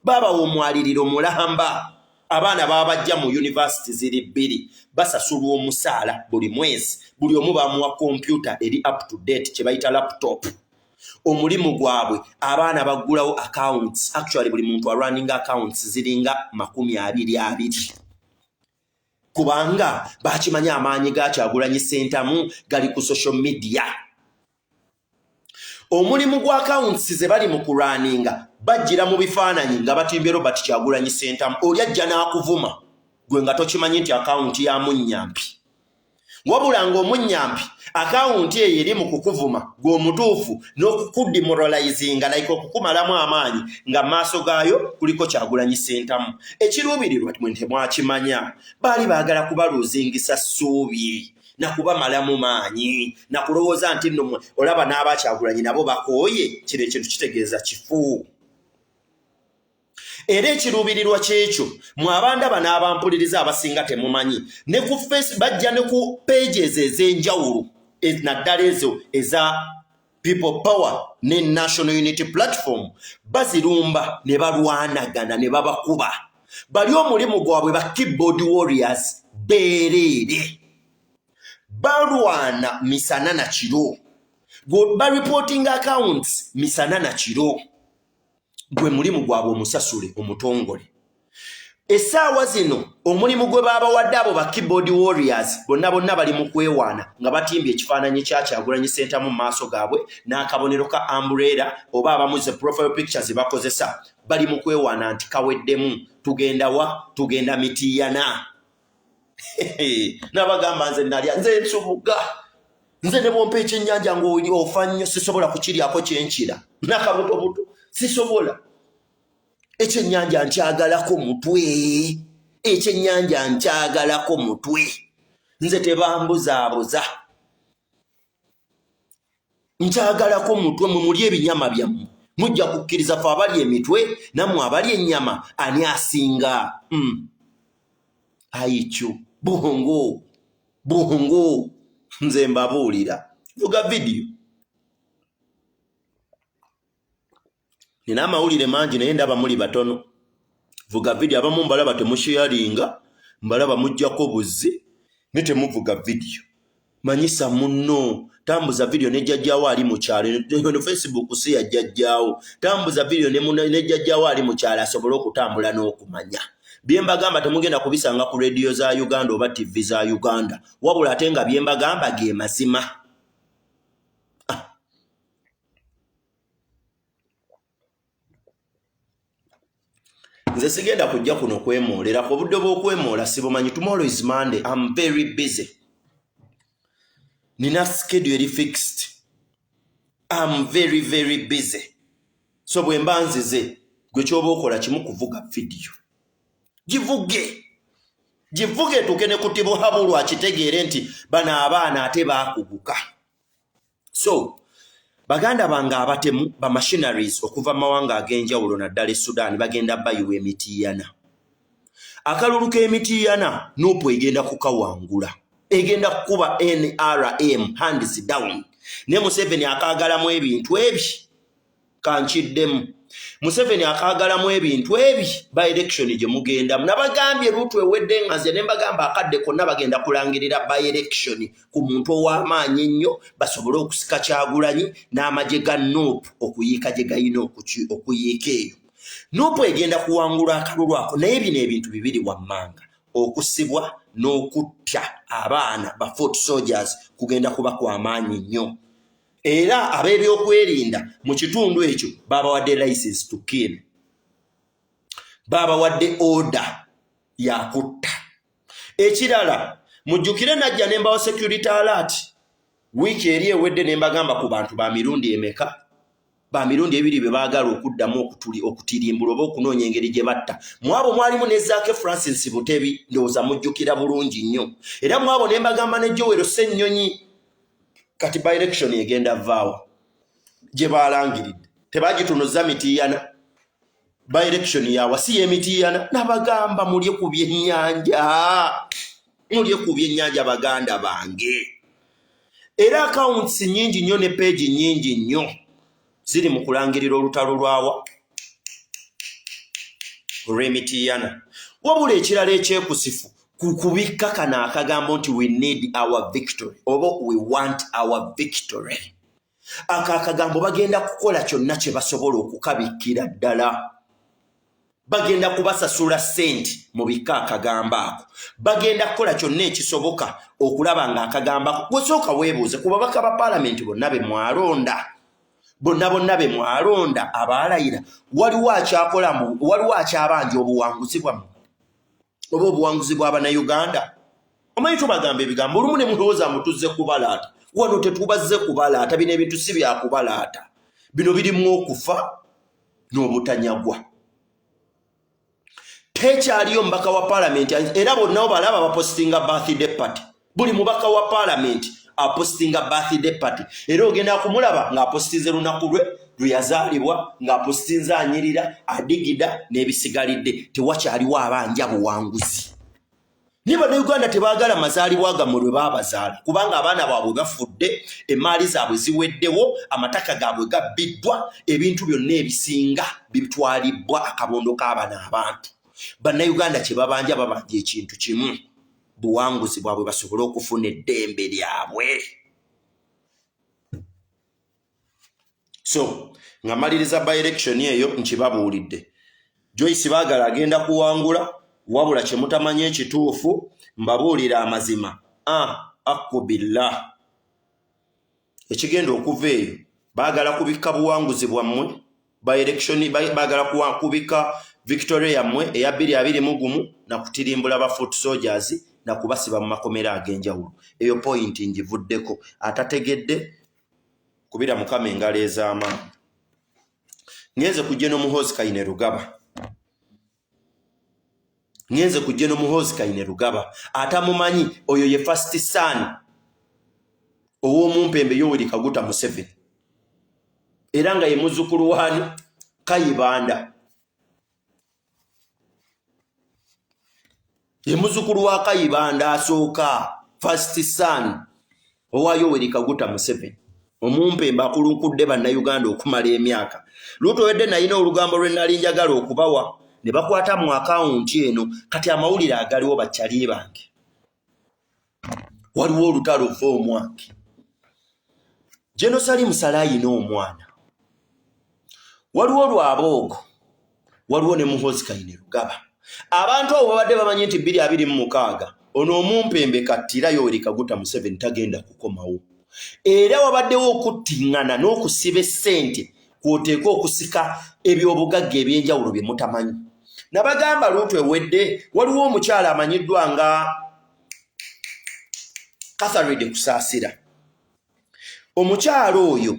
Babawa omwaliriro mulamba. Abaana babajja mu university ziri bbiri basasulwa omusaala buli mwezi buli omu bamuwa computer eri up to date kye bayita laptop. Omulimu gwabwe abaana baggulawo accounts actually buli muntu running accounts ziringa 20 kubanga bakimanya amaanyi ga Kyagulanyi Ssentamu gali ku social media. Omulimu gwa accounts ze bali mu kurunninga bajjira mu bifaananyi nga batimbye Robert Kyagulanyi Ssentamu oli ajja n'akuvuma gwe nga tokimanyi nti account ya Munyampi wabula ng'Omunyampi account eyo eri mu kukuvuma gw'omutuufu n'okukudemoralizinga like okukumalamu amaanyi nga maaso gaayo kuliko Kyagulanyi Ssentamu. Ekiruubirirwa mwe temwakimanya baali baagala kubaluuzingisa ssuubi na kubamalamu maanyi na kulowooza nti nno olaba n'aba Kyagulanyi nabo bakooye kino ekintu kitegeeza kifu. Era ekiruubirirwa kyekyo mwabandaba n'abampuliriza abasinga temumanyi ne ku Facebook bajja ne ku pages ez'enjawulo naddala ezo eza People Power ne National Unity Platform bazirumba ne balwanagana ne babakuba bali omulimu gwabwe ba keyboard warriors bereere balwana misana na kiro ba reporting accounts misana na kiro gwe mulimu gwabwe omusasule omutongole. Essaawa zino omulimu gwe babawadde abo ba keyboard warriors bonna bali mu kwewaana nga batimbye ekifaananyi kya Kyagulanyi Ssentamu mu maaso gaabwe n'akabonero ka umbrella oba abamu ze profile pictures bakozesa bali mu kwewaana nti kaweddemu tugenda mitiyana. Nabagamba nze nalya nze nsubuga nze ne bompa ekyennyanja ng'ofa nnyo sisobola kukiryako kyenkira n'akabutobuto sisobola. Ekyennyanja nkyagalako mutwe ekyennyanja nkyagalako mutwe nze tebambuzaabuza nkyagalako mutwe mumulya ebinyama byammwe mujja kukkiriza fe abali emitwe nammwe abali ennyama ani asinga. Ayicu buhungu nze mbabuulira vuga video. Nina amawulire mangi naye ndaba muli batono. Vuga video abamu mbalaba temusharinga mbalaba mujjako buzzi ne temuvuga video. Manyisa munno tambuza video ne jjajjaawo ali mu kyalo ne Facebook si ya jjajjaawo tambuza video ne jjajjaawo ali mu kyalo asobole okutambula n'okumanya. Byembagamba temugenda kubisanga ku radio za Uganda oba TV za Uganda wabula ate nga byembagamba ge mazima. Nze sigenda kujja kuno kwemoolera ku budde bw'okwemoola sibumanyi. Tomorrow is Monday. I'm very busy. Nina schedule eri fixed. I'm very busy. So bwe mba nzize gwe ky'oba okola kimu kuvuga video. Givuge. givuge tukene kutibuhabulu akitegeere nti bana abaana ate baakuguka. So baganda bange abatemu ba machineries okuva mawanga ag'enjawulo naddala Sudan bagenda bayiwa emitiiyana. Akalulu k'emitiiyana Nuupu egenda kukawangula, egenda kukuba NRM hands down. Ne Museveni akaagalamu ebintu ebi kankiddemu. Museveni akaagalamu ebintu ebi by election gye mugendamu. Nabagambye Ruto ewedde nga nze ne mbagamba akadde konna bagenda kulangirira by election ku muntu ow'amaanyi ennyo basobole okusika Kyagulanyi n'amagye ga Nuupu okuyiika gye gayina okuyiika eyo. Nuupu egenda kuwangula akalulu ako, naye bino ebintu bibiri wammanga. Okusibwa n'okutya abaana ba foot soldiers kugenda kuba kw'amaanyi nnyo. Era ab'ebyokwerinda mu kitundu ekyo babawadde license to kill, babawadde order ya kutta. Ekirala mujjukire najja ne mbawa security alert wiiki eri ewedde ne mbagamba ku bantu ba mirundi emeka, ba mirundi ebiri be baagala okuddamu okutirimbula oba okunoonya engeri gye batta. Mwabo mwalimu ne Zaake Francis Butebi, ndowooza mujjukira bulungi nnyo. Era mwabo ne mbagamba ne Joel Ssennyonyi. Kati by election egenda vaawo gye baalangiridde tebagitunuza mitiiyana. By election yawasi y'emitiiyana. Nabagamba mulye ku byennyanja, mulye ku byennyanja baganda bange. Era accounts nnyingi nnyo ne page nnyingi nnyo ziri mu kulangirira olutalo lwawa olw'emitiiyana. Wabula ekirala ekyekusifu kukubika kana akagambo nti we need our victory oba we want our victory. Akagambo bagenda kukola kyonna kye basobola okukabikira ddala. Bagenda kubasasula sente mu bika akagamba ako. Bagenda kukola kyonna ekisoboka okulaba nga akagamba ako. Gwesooka weebuuze ku babaka ba paalamenti bonna be mwalonda. Bonna be mwalonda abaalayira. Waliwo akyabanja obuwanguzi bwammwe oba obuwanguzi bw'Abannayuganda. Omanyi tubagamba ebigambo olumu ne mulowooza mutuzze kubalaata. Wano tetubazze kubalaata, bino ebintu si bya kubalaata. Bino birimu okufa n'obutanyagwa. Tekyaliyo mbaka wa paalamenti era bonna balaba bapostinga birthday party. Buli mubaka wa paalamenti apostinga birthday party. Era ogenda kumulaba ng'apostinze lunaku lwe yazaalibwa, ng'apostinze anyirira, adigida n'ebisigalidde. Tewakyaliwo abanja buwanguzi. Ne Bannayuganda tebaagala mazaalibwa gammwe lwe baabazaala, kubanga abaana baabwe bafudde, emaali zaabwe ziweddewo, amataka gaabwe gabbiddwa, ebintu byonna ebisinga bitwalibbwa akabondo k'abana abantu. Bannayuganda kye babanja ekintu kimu, buwanguzi bwabwe basobole okufuna eddembe lyabwe. So nga maliriza by election eyo nkibabuulidde. Joyce Baagala agenda kuwangula, wabula kye mutamanya ekituufu mbabuulira amazima. Akubillah ekigenda okuva eyo baagala kubika buwanguzi bwammwe by election, baagala kubika victory yammwe eya 2021 na kutirimbula ba foot soldiers na kubasiba mu makomera ag'enjawulo. Eyo point ngivuddeko. Atategedde kubira Mukama engalo ez'amaanyi. Ngenze kujja n'Omuhoozi Kayine Rugaba. Atamumanyi oyo ye first son ow'omumpembe Yoweri Kaguta Museveni. Era nga ye muzzukulu waani Kayibanda. Ye muzzukulu wa Kayibanda asooka, first son owa Yoweri Kaguta Museveni. Omumpembe akulunkudde Bannayuganda okumala emyaka. Luto wedde nalina olugambo lwe nali njagala okubawa ne bakwata mu akawunti eno. Kati amawulire agaliwo bakyali bange. Waliwo olutalo vva omwange. Jeno Salim Salaayi n'omwana. Waliwo Lwaboogo. Waliwo ne Muhoozi Kayine Rugaba. Abantu abo babadde bamanyi nti 2026 ono omumpembe kattira Yoweri Kaguta Museveni tagenda kukomawo. Era wabaddewo okuttiŋŋana n'okusiba essente kw'oteeka okusika ebyobugagga ebyenjawulo bye mutamanyi. Nabagamba Luutu ewedde waliwo omukyala amanyiddwa nga Catherine Kusaasira. Omukyala oyo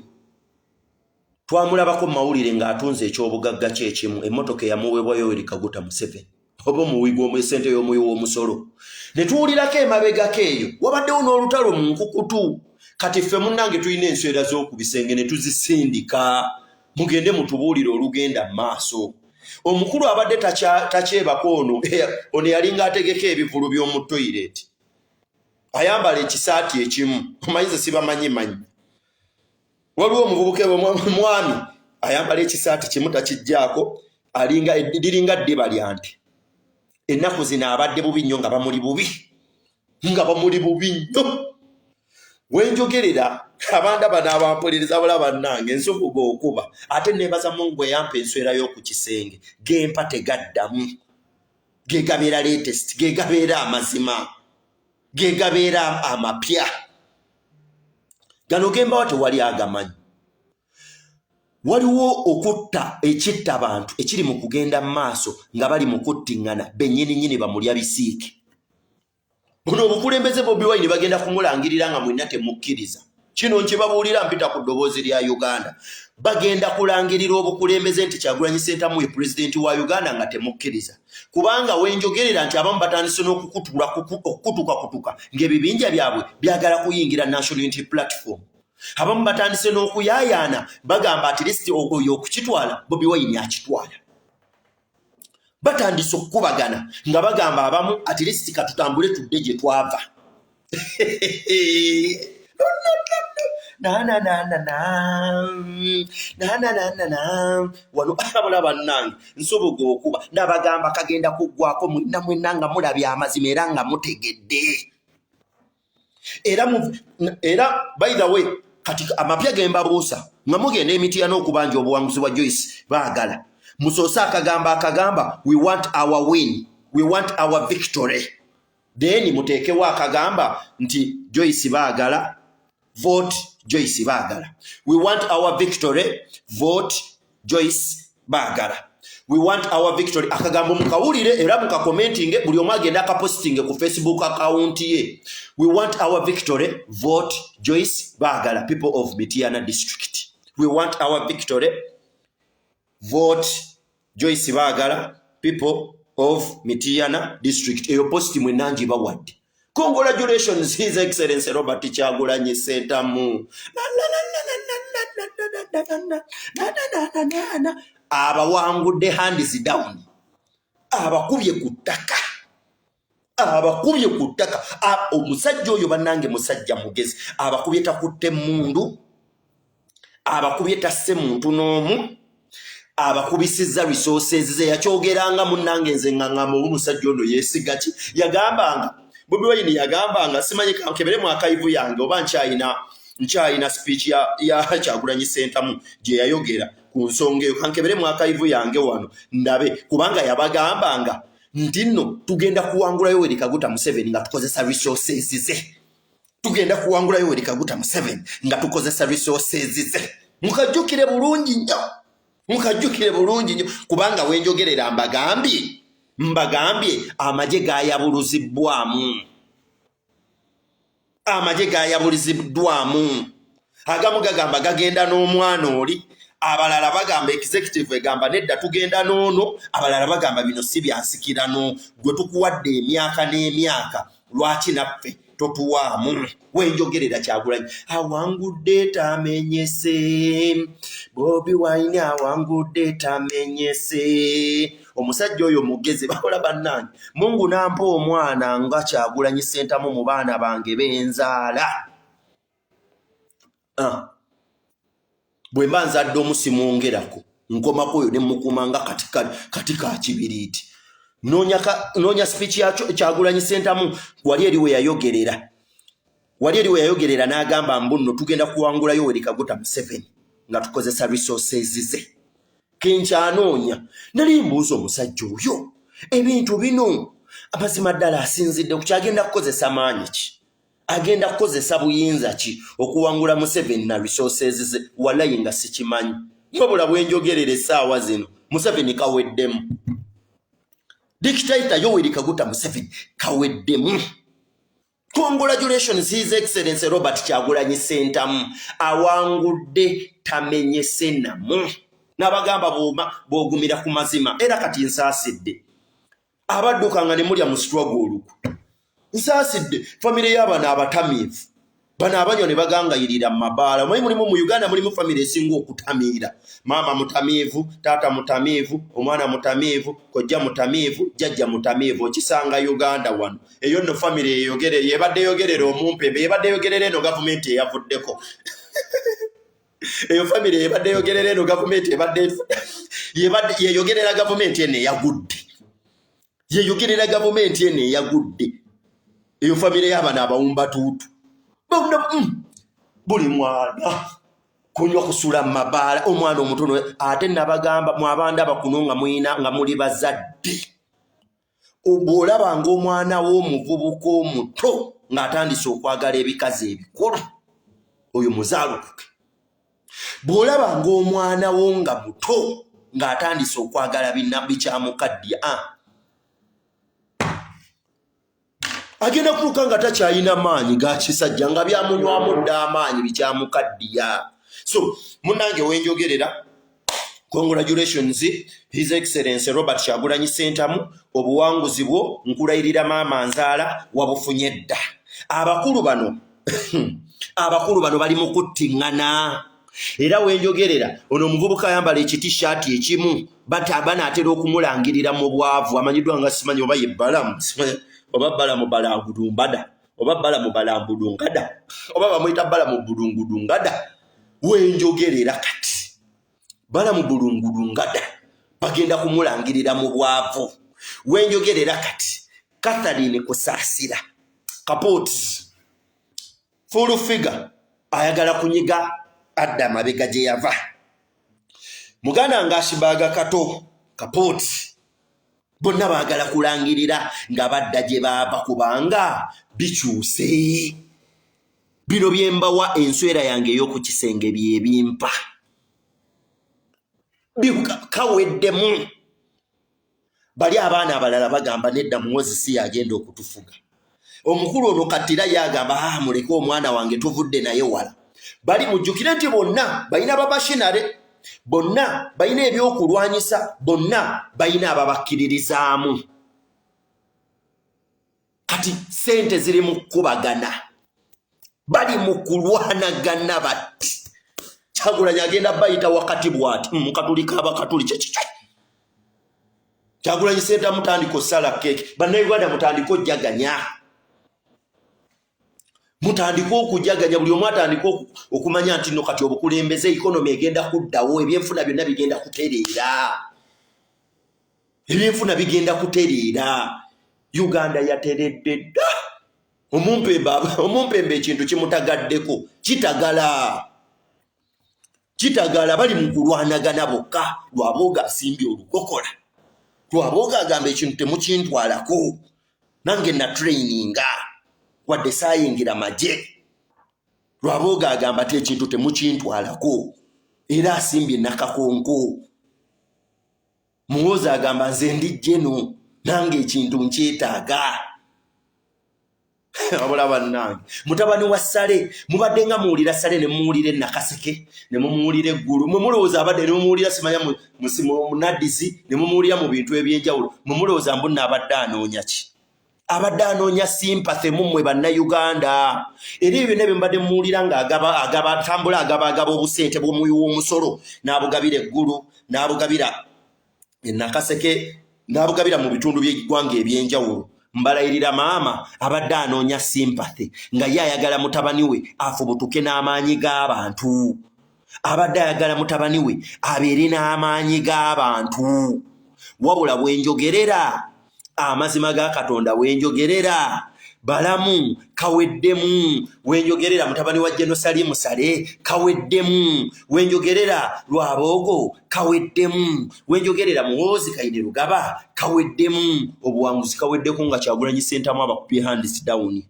twamulabako mu mawulire ng'atunze ekyobugagga kye kimu, emmotoka eyamuweebwa Yoweri Kaguta Museveni. obo muwigo mu sente yo muyo omusolo ne tuulirako emabegako eyo wabaddewo n'olutalo mu nkukutu kati ffe munnange tulina enswera z'okubisenge ne tuzisindika mugende mutubuulire olugenda maaso omukulu abadde takyebako ono yalinga ategeka ebivulu by'omu toilet ayambala ekisaati ekimu omanyize sibamanyimanyi waliwo omuvubuka mwami ayambala ekisaati kimu takijjaako liringa ddiba lya nte ennaku zino abadde bubi nnyo nga bamuli bubi nnyo wenjogerera abandaba n'abampulereza bula bannange ensovuga okuba ate nebaza Mungu eyampa enswera y'oku kisenge gempa tegaddamu gegabeera latest gegabeera amazima gegabeera amapya gano gemba wate wali agamanyi waliwo okutta ekitta abantu ekiri mu kugenda mu maaso nga bali mu kuttiŋŋana bennyininyini bamulya bisiike buno obukulembeze Bobi Wine bagenda kumulangirira nga mwenna temukkiriza kino nkibabuulira mpita ku ddoboozi lya Uganda bagenda kulangirira obukulembeze nti Kyagulanyi Ssentamu ye pulezidenti wa Uganda nga temukkiriza kubanga wenjogerera nti abamu batandise n'okukutuka ng'ebibinja byabwe byagala kuyingira National Unity Platform abamu batandise n'okuyaayaana bagamba ati lisiti oyo okukitwala Bobi Wine akitwala batandise okukubagana nga bagamba abamu ati lisiti katutambule tudde gye twava wano abala bannange nsoboga okuba nabagamba kagenda kuggwako mwenna nga mulabye amazima era nga mutegedde era by the way kati amapya gembabuusa nga mugenda emitiya n'okubanja obuwanguzi bwa Joyce baagala musoose akagamba we want our win, we want our victory. Then mutekewo akagamba nti Joyce baagala vote Joyce baagala. We want our victory, vote Joyce baagala. We want our victory. Akagambo mukawulire era mukakomentinge buli omu agenda akapostinge ku Facebook account ye. We want our victory, vote Joyce baagala. People of Mityana district. We want our victory, vote Joyce baagala. People of Mityana district. Eyo posti mwenanji bawadde. Congratulations, His Excellency Robert Kyagulanyi Ssentamu. Abawangudde hands down. Abakubye ku ttaka. Abakubye ku ttaka. Omusajja oyo bannange musajja mugezi. Abakubye takutte mundu. Abakubye tasse muntu n'omu. Abakubisizza resources ze yakyogeranga munnange nze ngangamba omusajja ono yeesiga ki yagambanga Bobi Wine yagambanga simanyi kankebere mu akaivu yange oba nkyayina speech ya Kyagulanyi Ssentamu gye yayogera ku nsonga eyo kankebere mu akaivu yange wano ndabe kubanga yabagambanga nti nno tugenda kuwangula Yoweri Kaguta Museveni nga tukozesa resources ze tugenda kuwangula Yoweri Kaguta Museveni nga tukozesa resources ze mukajjukire bulungi nnyo kubanga wenjogerera mbagambye amaje gayabulizibwamu agamu gagamba gagenda n'omwana oli abalala bagamba executive egamba nedda tugenda n'ono abalala bagamba bino si byansikirano gwe tukuwadde emyaka n'emyaka lwaki naffe totuwaamu wenjogerera Kyagulanyi awangudde tamenyese Bobi Wine awangudde tamenyese omusajja oyo mugezi bakola bannange Mungu nampa omwana nga Kyagulanyi Ssentamu mu baana bange benzaala bwe mba nzadde omusimwongerako nkomako oyo ne mukumanga katika kibiriiti Nonya speech ya Kyagulanyi Ssentamu wali eriwe yayogerera n'agamba mbunno tugenda kuwangula Yoweri Kaguta Museveni nga tukozesa resources ze kenkyanonya nali mbuuza omusajja oyo ebintu bino amazima ddala asinzidde ku kyagenda kukozesa maanyi ki agenda kukozesa buyinza ki okuwangula Museveni na resources ze walayi nga sikimanyi wabula bwenjogerera essaawa zino Museveni kaweddemu Dictator Yoweri Kaguta Museveni kaweddemu. Congratulations, His Excellency Robert Kyagulanyi Ssentamu awangudde tamenyese namu. Nabagamba bwogumira ku mazima era kati nsaasidde. abaddukanga ne mulya mu struggle oluku nsaasidde famire y'abaana abatamiivu bano abanywa ne bagangayirira mu mabaala mwe mulimu mu Uganda mulimu famire esinga okutamiira maama mutamiivu taata mutamiivu omwana mutamiivu kojja mutamiivu jjajja mutamiivu okisanga Uganda wano eyo nno famire eyogere yebadde yogerera omumpembe yebadde yogerera eno gavumenti eyavuddeko eyo famire yebadde yogerera eno gavumenti ebadde yeyogerera gavumenti eno eyagudde yeyogerera gavumenti eno eyagudde eyo famire y'abaana abawumbatuutu buli mwana kunywa kusula mu mabaala omwana omutono ate nabagamba mwabanda bakuno nga muyina nga muli bazadde bw'olabanga omwana w'omuvubuka omuto ng'atandise okwagala ebikazi ebikulu oyo muzaalukuke bw'olabanga omwana wo nga muto ng'atandise okwagala bikyamukaddiya agenda kuluka nga takyayina maanyi ga kisajja nga byamunywamu dda amaanyi bikyamukaddiya so munange wenjogerera congratulations his excellency Robert Kyagulanyi Ssentamu obuwanguzi bwo nkulayirira maama nzaala wabufunye dda abakulu bano bali mu kuttiŋŋana era wenjogerera ono omuvubuka ayambala ekitishati ekimu banaatera okumulangirira mu bwavu amanyiddwa nga simanyi oba ye balamu oba balamu balangudumbada oba balamu balambudungada oba bamuyita balamu bulungudungada wenjogerera kati balamu bulungudungada bagenda kumulangirira mu bwavu wenjogerera kati Catherine Kusaasira Kapoti full figure ayagala kunyiga adda mabega gye yava muganda ng'ashibaga kato Kapoti bonna baagala kulangirira nga badda gye baava kubanga bikyuse bino byembawa enswera yange ey'oku kisenge byebimpa kaweddemu bali abaana abalala bagamba nedda muwozi si yagenda okutufuga omukulu ono kattira yagamba muleke omwana wange tuvudde naye wala bali mujjukire nti bonna balina babashinare bonna balina ebyokulwanyisa bonna balina ababakkiririzaamu kati sente ziri mu kubagana bali mu kulwanagana bati Kyagulanyi agenda bayita wakati bwati mukatulika abakatuli Kyagulanyi Ssentamu mutandiko sala keke bannayuganda mutandiko jaganya mutandiko okujaganya buli omu atandika okumanya nti no kati obukulembeze ikonomi egenda kuddawo ebyenfuna byonna bigenda kutereera Uganda yateredde dda omumpembe ekintu kimutagaddeko kitagala bali mu kulwanagana bokka lwabooga asimbye olukokola lwabooga agamba ekintu temukintwalako nange na traininga wadde saayingira magye lwabooga agamba ti ekintu temukintwalako era asimbye nakakonko muwozi agamba nze ndi jeno nange ekintu nkyetaaga abula bannange mutabani wa Sale mubadde nga muwulira Sale ne muwulira Nakaseke ne mumuwulira eggulu mwe mulowooza abadde ne mumuwulira simanya mu Nadizi ne mumuwulira mu bintu ebyenjawulo mwe mulowooza mbunna abadde anoonya ki abadde anoonya sympathy mummwe bannayuganda era ebyo nebyo mbadde muwulira ng'atambula agaba obusente bw'omuwi w'omusolo n'abugabira eggulu n'abugabira Nakaseke n'abugabira mu bitundu by'eggwanga ebyenjawulo mbalayirira maama abadde anoonya sympathy nga ye ayagala mutabani we afubutuke n'amaanyi g'abantu abadde ayagala mutabani we abeere n'amaanyi g'abantu wabula bwenjogerera amazima ga Katonda wenjogerera balamu kaweddemu wenjogerera mutabani wa Jenosalimu Sale kaweddemu wenjogerera Lwaboogo kaweddemu wenjogerera Muhoozi Kaine Lugaba kaweddemu obuwanguzi kaweddeko nga Kyagulanyi Ssentamu abakubye hands down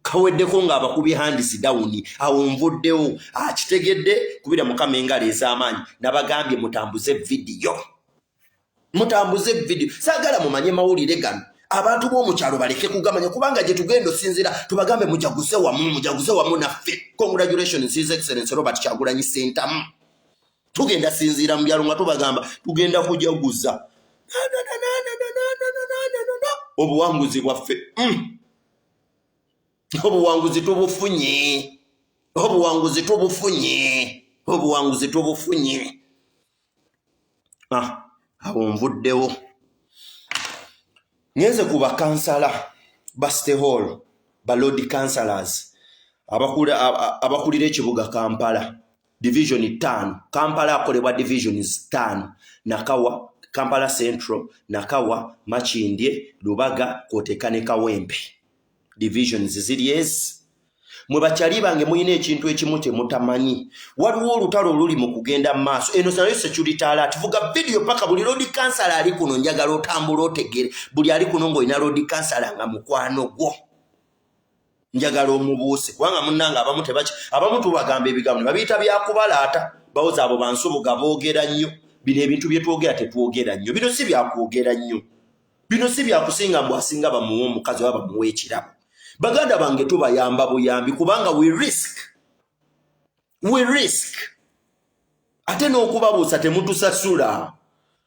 kaweddeko nga abakubye hands down awo nvuddewo akitegedde kubira Mukama engalo ez'amaanyi nabagambye mutambuze video saagala mumanye mawulire gano abantu b'omukyalo baleke kugamanya kubanga gye tugenda osinzira tubagambe mujaguze wamu naffe congratulations his excellency Robert Kyagulanyi Ssentamu tugenda sinzira mu byalo nga tubagamba tugenda kujaguza obuwanguzi bwaffe obuwanguzi tubufunye obuwanguzi tubufunye abo nvuddewo ngenze ku bakansala ba City Hall ba Lord Councillors abakulira ekibuga Kampala division 5 Kampala akolebwa divisions 5 Nakawa Kampala Central Nakawa Machindye Lubaga Koteka ne Kawempe divisions ziriezi mwe bakyali bange muyina ekintu ekimu temutamanyi waliwo olutalo oluli mu kugenda maaso eno nayo security alert vuga video paka buli Lord Councillor ali kuno njagala otambula otegere buli ali kuno ng'olina Lord Councillor nga mukwano gwo njagala omubuuse kubanga munnanga abamu tubagamba ebigambo babiyita byakubalaata bawoza abo bansoboga boogera nnyo bino ebintu bye twogera tetwogera nnyo bino si byakwogera nnyo bino si byakusinga mbu asinga bamuwa omukazi oba bamuwa ekirabo baganda bange tubayamba buyambi kubanga we risk ate n'okubabuusa temutusasula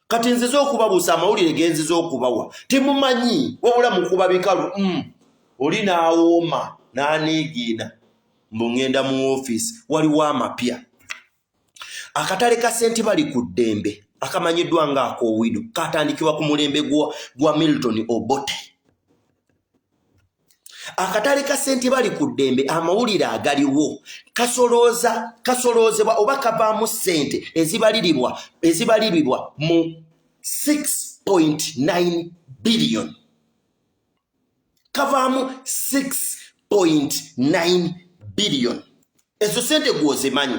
kati nziza okubabuusa amawulire genziza okubawa temumanyi wabula mukuba bikalu oli n'awooma n'aniigiina mbu ngenda mu office waliwo amapya akatale ka St. Bali ku Ddembe akamanyiddwa nga ak'Owino katandikibwa ku mulembe gwa Milton Obote akatale ka St. Bali ku Ddembe amawulire agaliwo kasoloozebwa oba kavaamu ssente ezibalirirwa mu 6.9 billion kavaamu 6.9 billion ezo sente gwozimanyi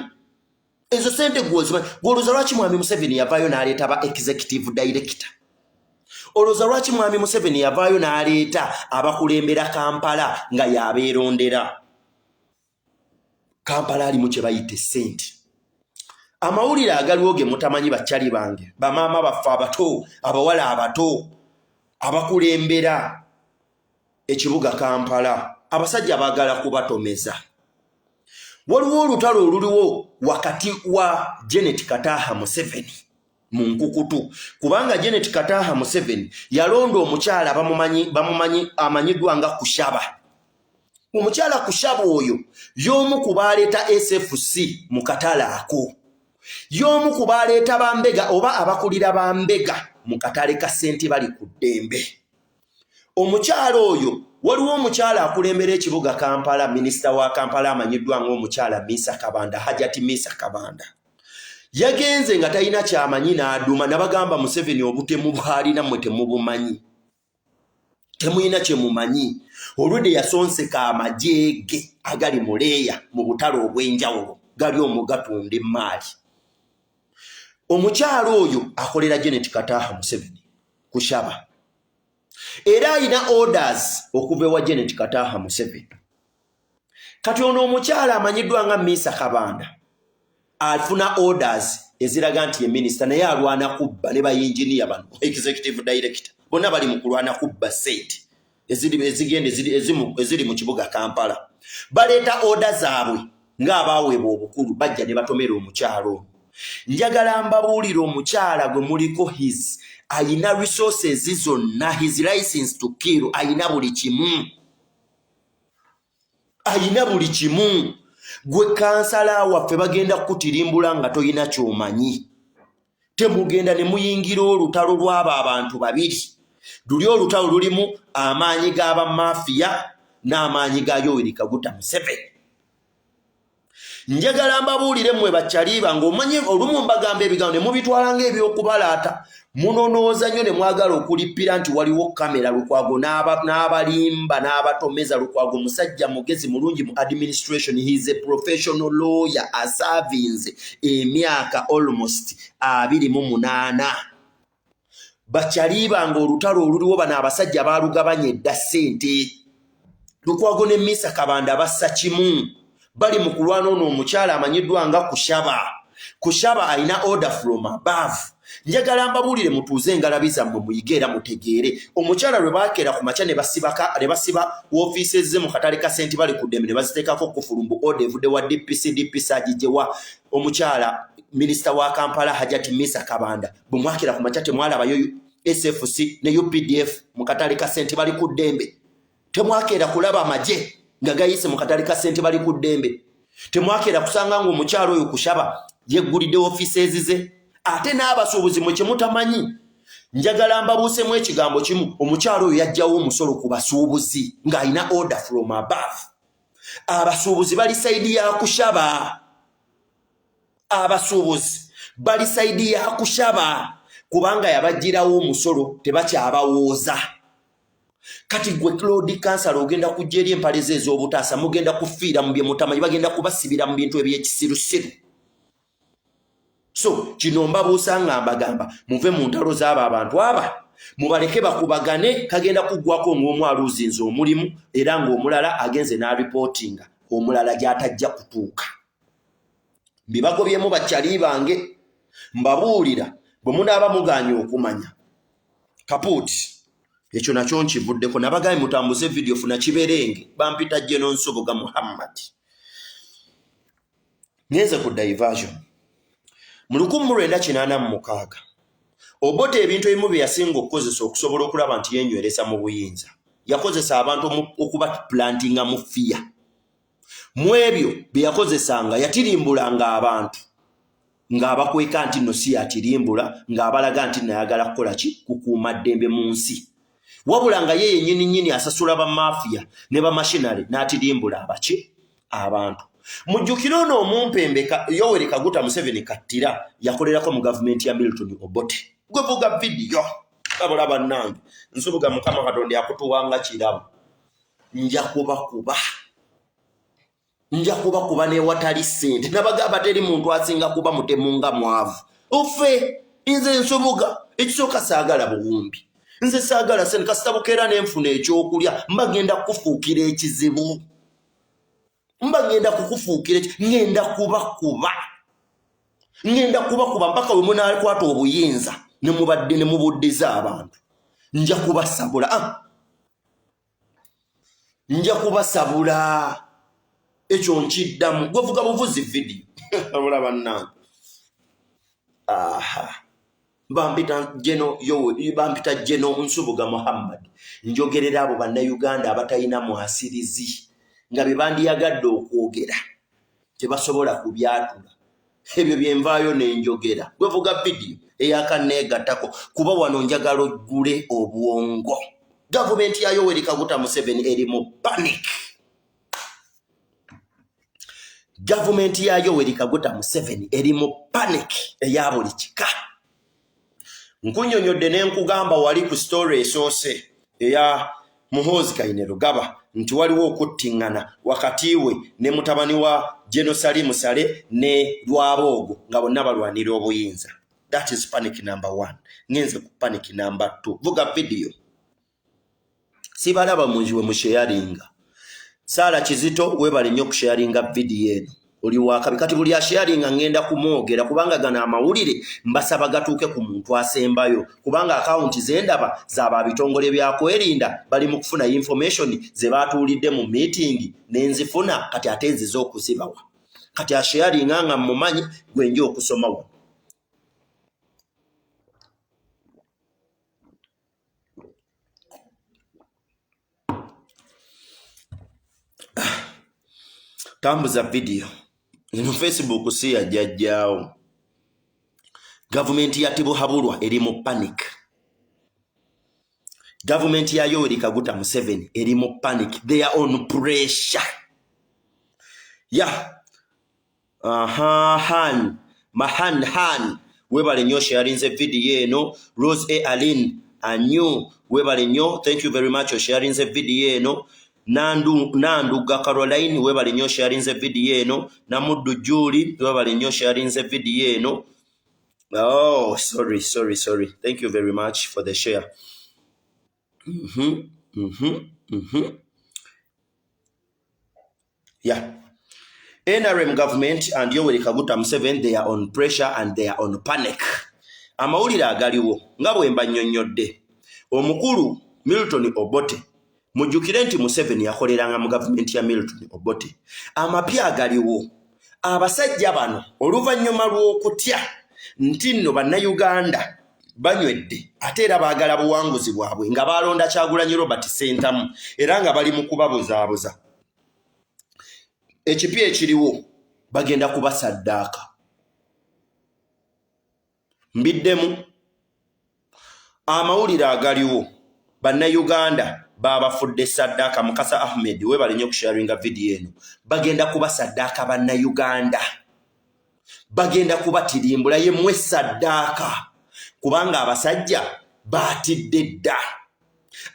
gwolooza lwaki mwami Museveni yavaayo n'aleeta ba executive director olooza lwaki mwami Museveni yavaayo n'aleeta abakulembera Kampala nga yabeerondera Kampala alimu kye bayita essente amawulire agaliwo ge mutamanyi bakyali bange bamaama baffe abato abawala abato abakulembera ekibuga Kampala abasajja baagala kubatomeza waliwo olutalo oluliwo wakati wa Janet Kataha Museveni mu nkukutu kubanga Janet Kataha Museveni yalonda omukyala bamumanyi amanyiddwa nga Kushaba omukyala Kushaba oyo y'omu ku baleeta SFC mu katale ako y'omu ku baleeta Bambega oba abakulira Bambega mu katale ka St. Bali ku Ddembe omukyala oyo waliwo omukyala akulembera ekibuga Kampala minisita wa Kampala amanyiddwa ng'omukyala Misa Kabanda Hajati Misa Kabanda yagenze nga talina kyamanyi n'aduma nabagamba Museveni obutemu bwalina mwe temubumanyi temuyina kye mumanyi olwedde yasonseka amajeege agali mu leeya mu butale obw'enjawulo gali omwo gatunda emaali omukyala oyo akolera Janet Kataha Museveni Kushaba era alina orders okuva ewa Janet Kataha Museveni kati ono omukyala amanyiddwa nga Misa Kabanda afuna orders eziraga nti ye minister naye alwana kubba ne bayinjiniya bano executive director bonna bali mu kulwana kubba sente eziri mu kibuga Kampala baleeta orders zaabwe ng'abaaweebwa obukulu bajja ne batomera omukyalo njagala mbabuulira omukyala gwe muliko his ayina resources zonna his license to kill ayina buli kimu gwe kansala waffe bagenda kutirimbula nga toyina kyomanyi temugenda ne muyingira olutalo lw'abo abantu babiri luli olutalo lulimu amaanyi g'aba mafiya n'amaanyi ga Yoweri Kaguta Museveni njagala mbabuulire mmwe bakyaliba ng'omanyi olumu mbagamba ebigambo ne mubitwala ng'ebyokubalaata munonooza nnyo ne mwagala okulippira nti waliwo kamera Lukwago n'abalimba n'abatomeza Lukwago musajja mugezi mulungi mu administration he is a professional lawyer aservinze emyaka almost 28 bakyaliba ng'olutalo oluliwo bano abasajja baalugabanya edda ssente Lukwago ne Misa Kabanda bassa kimu bali mu kulwana ono omukyala amanyiddwa nga Kushaba alina order from above njagala mbabuulire mutuuze engalabi zammwe muyige era mutegeere omukyala lwe baakera ku makya ne basiba woofiisi ze mu katale ka St. Bali ku Ddembe ne baziteekako kufulumbu order evudde wa DPC agijewa omukyala minisita wa Kampala Hajati Misa Kabanda bwe mwakera ku makya temwalabayo SFC ne UPDF mu katale ka ssente bali ku ddembe. Temwakeera kulaba amagye nga gayise mu katale ka ssente bali ku ddembe. Temwakeera kusanga ng'omukyalo oyo kushaba yeggulidde ofiseezi ze. Ate n'abasuubuzi mwe kyemutamanyi. Njagala mbabuusemu ekigambo kimu. Omukyalo oyo yajjawo omusolo ku basuubuzi ng'alina order from above. Abasuubuzi bali saidi ya kushaba. Abasuubuzi bali saidi ya kushaba kubanga yabajjirawo omusolo tebakyabawooza. Kati gwe Claude Kansala ogenda kujja eri empale ze ez'obutaasa mugenda kufiira mu bye mutamanyi bagenda kubasibira mu bintu eby'ekisirusiru. So kino mbabuusa nga mbagamba muve mu ntalo z'abo abantu aba mubaleke bakubagane kagenda kuggwako ng'omu aluuzinze omulimu era ng'omulala agenze n'aripootinga omulala gy'atajja kutuuka. Bibagobyemu bakyali bange mbabuulira bwe munaaba muganye okumanya kapuuti ekyo nakyo nkivuddeko nabagaye mutambuze video funa kiberenge bampita Jeno Nsoboga Muhammad. Ngenze ku diversion mu 1986 Obote ebintu ebimu bye yasinga okukozesa okusobola okulaba nti yenyweresa mu buyinza yakozesa abantu okuba plantinga mu fear. Mu ebyo bye yakozesanga yatirimbulanga abantu ng'abakweka nti no si yatirimbula ng'abalaga nti nayagala kukola ki kukuuma ddembe mu nsi. Wabula nga ye yennyini asasula ba mafia ne ba machinery n'atirimbula abaki abantu. Mujjukire ono omumpembeka Yoweri Kaguta Museveni kattira yakolerako mu gavumenti ya Milton Obote. Gwe vuga video kabula bannange Nsoboga Mukama Katonda yakutuwanga kirabo. Nja kuba ne watali ssente nabagamba teri muntu asinga kuba mutemunga mwavu. Ufe nze Nsoboga ekisooka saagala buwumbi. Nze saagala ssente kasitabukeera n'enfuna ekyokulya mbagenda kufuukira ekizibu. Mbagenda kukufuukira ngenda kuba mpaka we munaakwata obuyinza ne mubadde ne mubuddiza abantu. Nja kubasabula ekyo nkiddamu gwevuga buvuzi video abula bannange. Bampita Jeno Nsoboga Muhammad njogerera abo bannayuganda abatalina mwasirizi nga be bandiyagadde okwogera tebasobola kubyatula. Ebyo byenvaayo n'enjogera gwevuga video eyakaneegattako kuba wano njagala oggule obwongo. Gavumenti ya Yoweri Kaguta Museveni eri mu panic. Gavumenti ya Yoweri Kaguta Museveni eri mu panic eya buli kika. Nkunyonyodde ne nkugamba wali ku story esoose eya Muhoozi Kainerugaba nti waliwo okuttingana wakati we ne mutabani wa Jeno Salim Sale ne Lwabogo nga bonna balwanira obuyinza. That is panic number 1. Ngenze ku panic number 2. Vuga video. Sibalaba munjiwe mu sharinga. Sala Kizito webale nnyo ku sharinga video eno. Oli wakabi kati buli asharinga ngenda kumwogera kubanga gana amawulire mbasaba gatuuke ku muntu asembayo kubanga account zendaba zaba bitongole byakwerinda bali mu kufuna information ze batuulidde mu meeting nenzifuna kati atenzizo okuzibawa kati asharinga nga mumanyi gwenje okusoma wa. Tambuza video ino Facebook si ya jajjao. Government ya Tibuhaburwa eri mu panic. Government ya Yoweri Kaguta Museveni eri mu panic. They are on pressure. Yeah. Mahan webale nnyo sharinze video eno. Rose A. Alin Anyu webale nnyo. Thank you very much for sharing the video eno. Nanduga Caroline webale nnyo sharinze video eno. Namuddu Julie webale nnyo sharinze video eno. Oh, sorry. Thank you very much for the share. Yeah. NRM government and Yoweri Kaguta Museveni, they are on pressure and they are on panic. Amawulire agaliwo nga bwe mbannyonnyodde. Omukulu Milton Obote mujjukire nti Museveni yakoleranga mu government ya Milton Obote. Amapya agaliwo. Abasajja bano oluvannyuma lw'okutya nti nno bannayuganda banywedde ate era baagala buwanguzi bwabwe nga balonda Kyagulanyi Robert Ssentamu era nga bali mu kubabuzaabuza. Ekipya ekiriwo bagenda kubasaddaaka. Mbiddemu amawulire agaliwo bannayuganda babafudde saddaaka. Mukasa Ahmed we balinye okusharinga video eno. Bagenda kubasaddaaka bannayuganda, bagenda kubatirimbula ye mwe saddaaka kubanga abasajja batidde dda.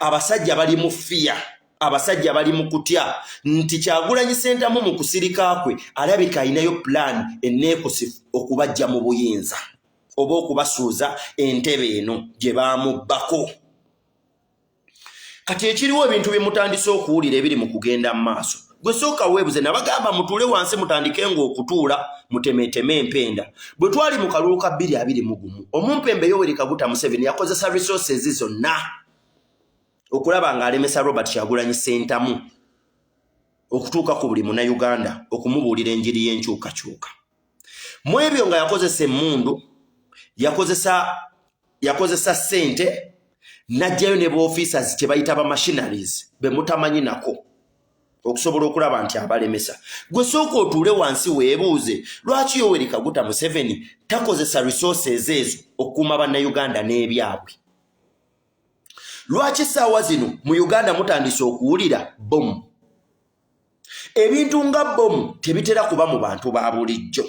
Abasajja bali mu fiya, abasajja bali mu kutya nti Kyagulanyi Ssentamu mu kusirika kwe alabika alinayo plan enneekusifu okubajja mu buyinza oba okubasuuza entebe eno gye baamubbako. Kati ekiriwo ebintu bye mutandise okuwulira ebiri mu kugenda mu maaso. Gwe sooka weebuze nabagamba mutuule wansi mutandike ng'okutuula mutemeteme empenda. Bwe twali mu kalulu ka 2021 omumpembe Yoweri Kaguta Museveni yakozesa resources zonna okulaba ng'alemesa Robert Kyagulanyi Ssentamu okutuuka ku buli munnayuganda okumubuulira enjiri y'enkyukakyuka. Mu ebyo nga yakozesa emmundu, yakozesa ssente, n'ajjayo ne ba-officers kye bayita ba machineries be mutamanyi nako okusobola okulaba nti abalemesa. Gwe sooka otuule wansi weebuuze lwaki Yoweri Kaguta Museveni takozesa resources ezo okukuuma bannayuganda n'ebyabwe. Lwaki ssaawa zino mu Uganda mutandise okuwulira bomu? Ebintu nga bomu tebitera kuba mu bantu ba bulijjo.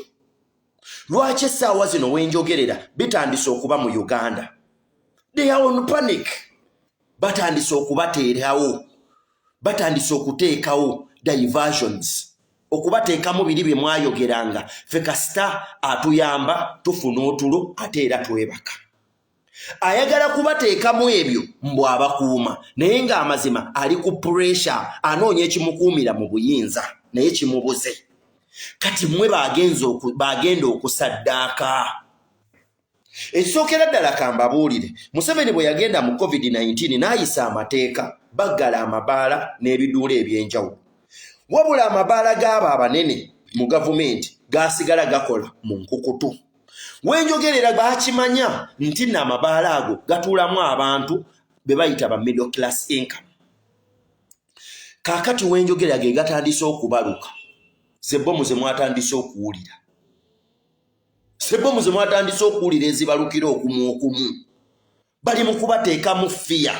Lwaki essaawa zino wenjogerera bitandise okuba mu Uganda? They are on panic. Batandise okubateerawo, batandise okuteekawo diversions, okubateekamu biri bye mwayogeranga ffe kasita atuyamba tufuna otulo ate era twebaka. Ayagala kubateekamu ebyo mbw abakuuma naye ng'amazima ali ku pressure anoonya ekimukuumira mu buyinza naye kimubuze. Kati mmwe bagenda okusaddaaka. Ekisookera ddala kambabuulire, Museveni bwe yagenda mu COVID-19 n'ayisa amateeka baggala amabaala n'ebiduula ebyenjawulo. Wabula amabaala g'abo abanene mu gavumenti gaasigala gakola mu nkukutu. Wenjogerera baakimanya nti n'amabaala ago gatuulamu abantu be bayita ba middle class income. Kaakati wenjogerera ge gatandise okubaluka. Sebomu ze mwatandise okuwulira. Sebomu ze mwatandise okuwulira ezibalukira okumu. Bali mu kubateeka mu fiya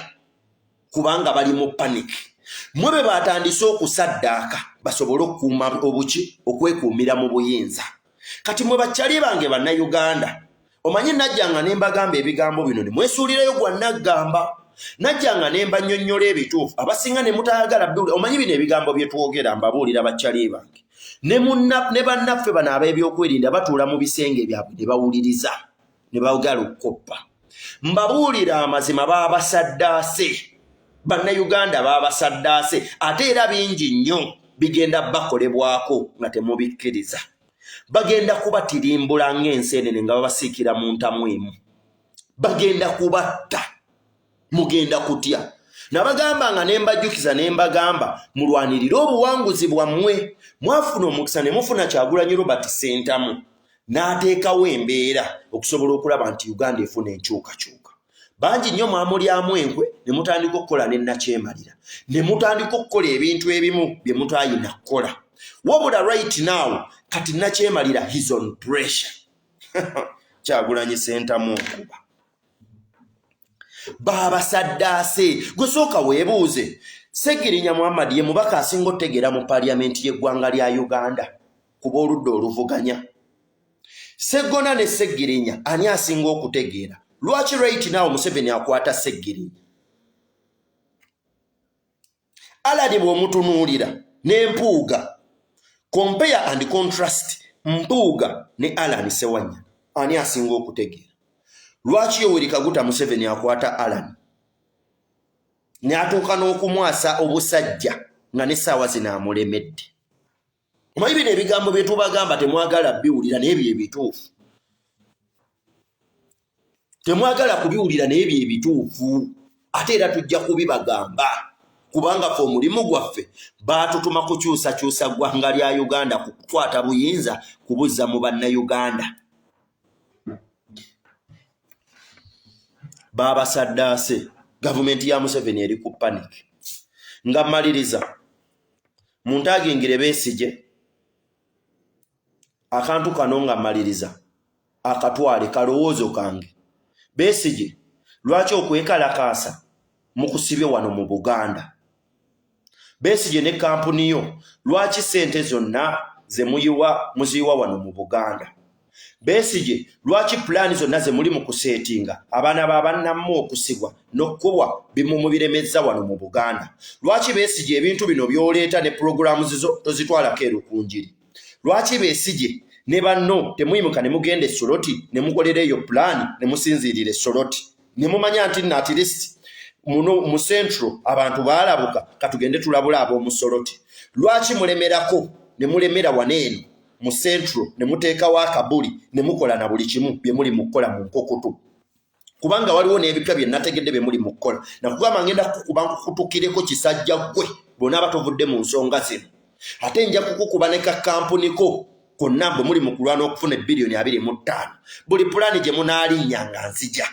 kubanga bali mu panic. Mwe be batandise okusaddaaka basobole okukuuma obuki okwekuumira mu buyinza. Kati mwe bakyali bange bannayuganda, omanyi najjanga ne mbagamba ebigambo bino ne mwesuulirayo gwa naggamba. Najjanga ne mbannyonnyola ebituufu abasinga ne mutayagala biwulira. Omanyi bino ebigambo bye twogera mbabuulira bakyali bange. Ne bannaffe bano ab'ebyokwerinda batuula mu bisenge byabwe ne bawuliriza ne baagala okukoppa. Mbabuulira amazima baabasaddaase, bannayuganda baabasaddaase ate era bingi nnyo bigenda bakolebwako nga temubikkiriza. Bagenda kubatirimbula ng'enseenene nga babasiikira mu ntamu emu. Bagenda kubatta, mugenda kutya. Nabagamba nga ne mbajjukiza ne mbagamba mulwanirire obuwanguzi bwammwe. Mwafuna omukisa ne mufuna Kyagulanyi Robert Ssentamu n'ateekawo embeera okusobola okulaba nti Uganda efuna enkyukakyuka. Bangi nnyo mwamulyamu enkwe ne mutandika okukola ne nakyemalira, ne mutandika okukola ebintu ebimu bye mutayina kukola. Wabula right now kati nakyemalira he's on pressure. Kyagulanyi Ssentamu okuba baabasaddaase. Gwe sooka weebuuze, Ssegirinya Muhammad ye mubaka asinga otegeera mu paliamenti y'eggwanga lya Uganda ku b'oludda oluvuganya. Sseggona ne Ssegirinya ani asinga okutegeera? Lwaki right now Museveni akwata Ssegirinya? Aladi bw'omutunuulira n'empuuga, compare and contrast Mpuuga ne Alan Sewanya, ani asinga okutegeera? Lwaki Yoweri Kaguta Museveni akwata Alan ne atuuka n'okumwasa obusajja nga n'essaawa zino amulemedde? Omanyi bino ebigambo bye tubagamba temwagala biwulira naye bye bituufu. Temwagala kubiwulira naye bye bituufu. Ate era tujja kubibagamba kubanga ffe omulimu gwaffe baatutuma kukyusakyusa ggwanga lya Uganda kukwata buyinza kubuzza mu bannayuganda. baba saddase government ya Museveni eri ku panic nga maliriza muntu agingire Besigye akantu kano nga maliriza akatwale kalowoozo kange Besigye lwaki okwekalakaasa mu kusibye wano mu Buganda Besigye ne kampuni yo lwaki sente zonna ze muziwa wano mu Buganda Besigye lwaki plan zonna ze muli mu kusetinga abaana b'abannammu okusibwa n'okkubwa bimumu biremezza wano mu Buganda lwaki Besigye ebintu bino byoleeta ne programs zo tozitwalako erukunjiri lwaki Besigye ne banno temuyimuka ne mugenda Soroti ne mukolera eyo plan ne musinziirira Soroti ne mumanya nti at least muno mu central abantu baalabuka katugende tulabula ab'omu Soroti lwaki mulemerako ne mulemera waneeno mu central ne muteekawo akabuli ne mukola na buli kimu bye muli mukola mu nkokoto kubanga waliwo n'ebipya bye nategedde bye muli mukola nakugamba ngenda kukuba kutukireko kisajja gwe bonna abatovudde mu nsonga zino ate nja kukukuba ne kakampuniko konna bwe muli mu kulwana okufuna bilioni 25 buli pulani gye munaalinnya nga nzija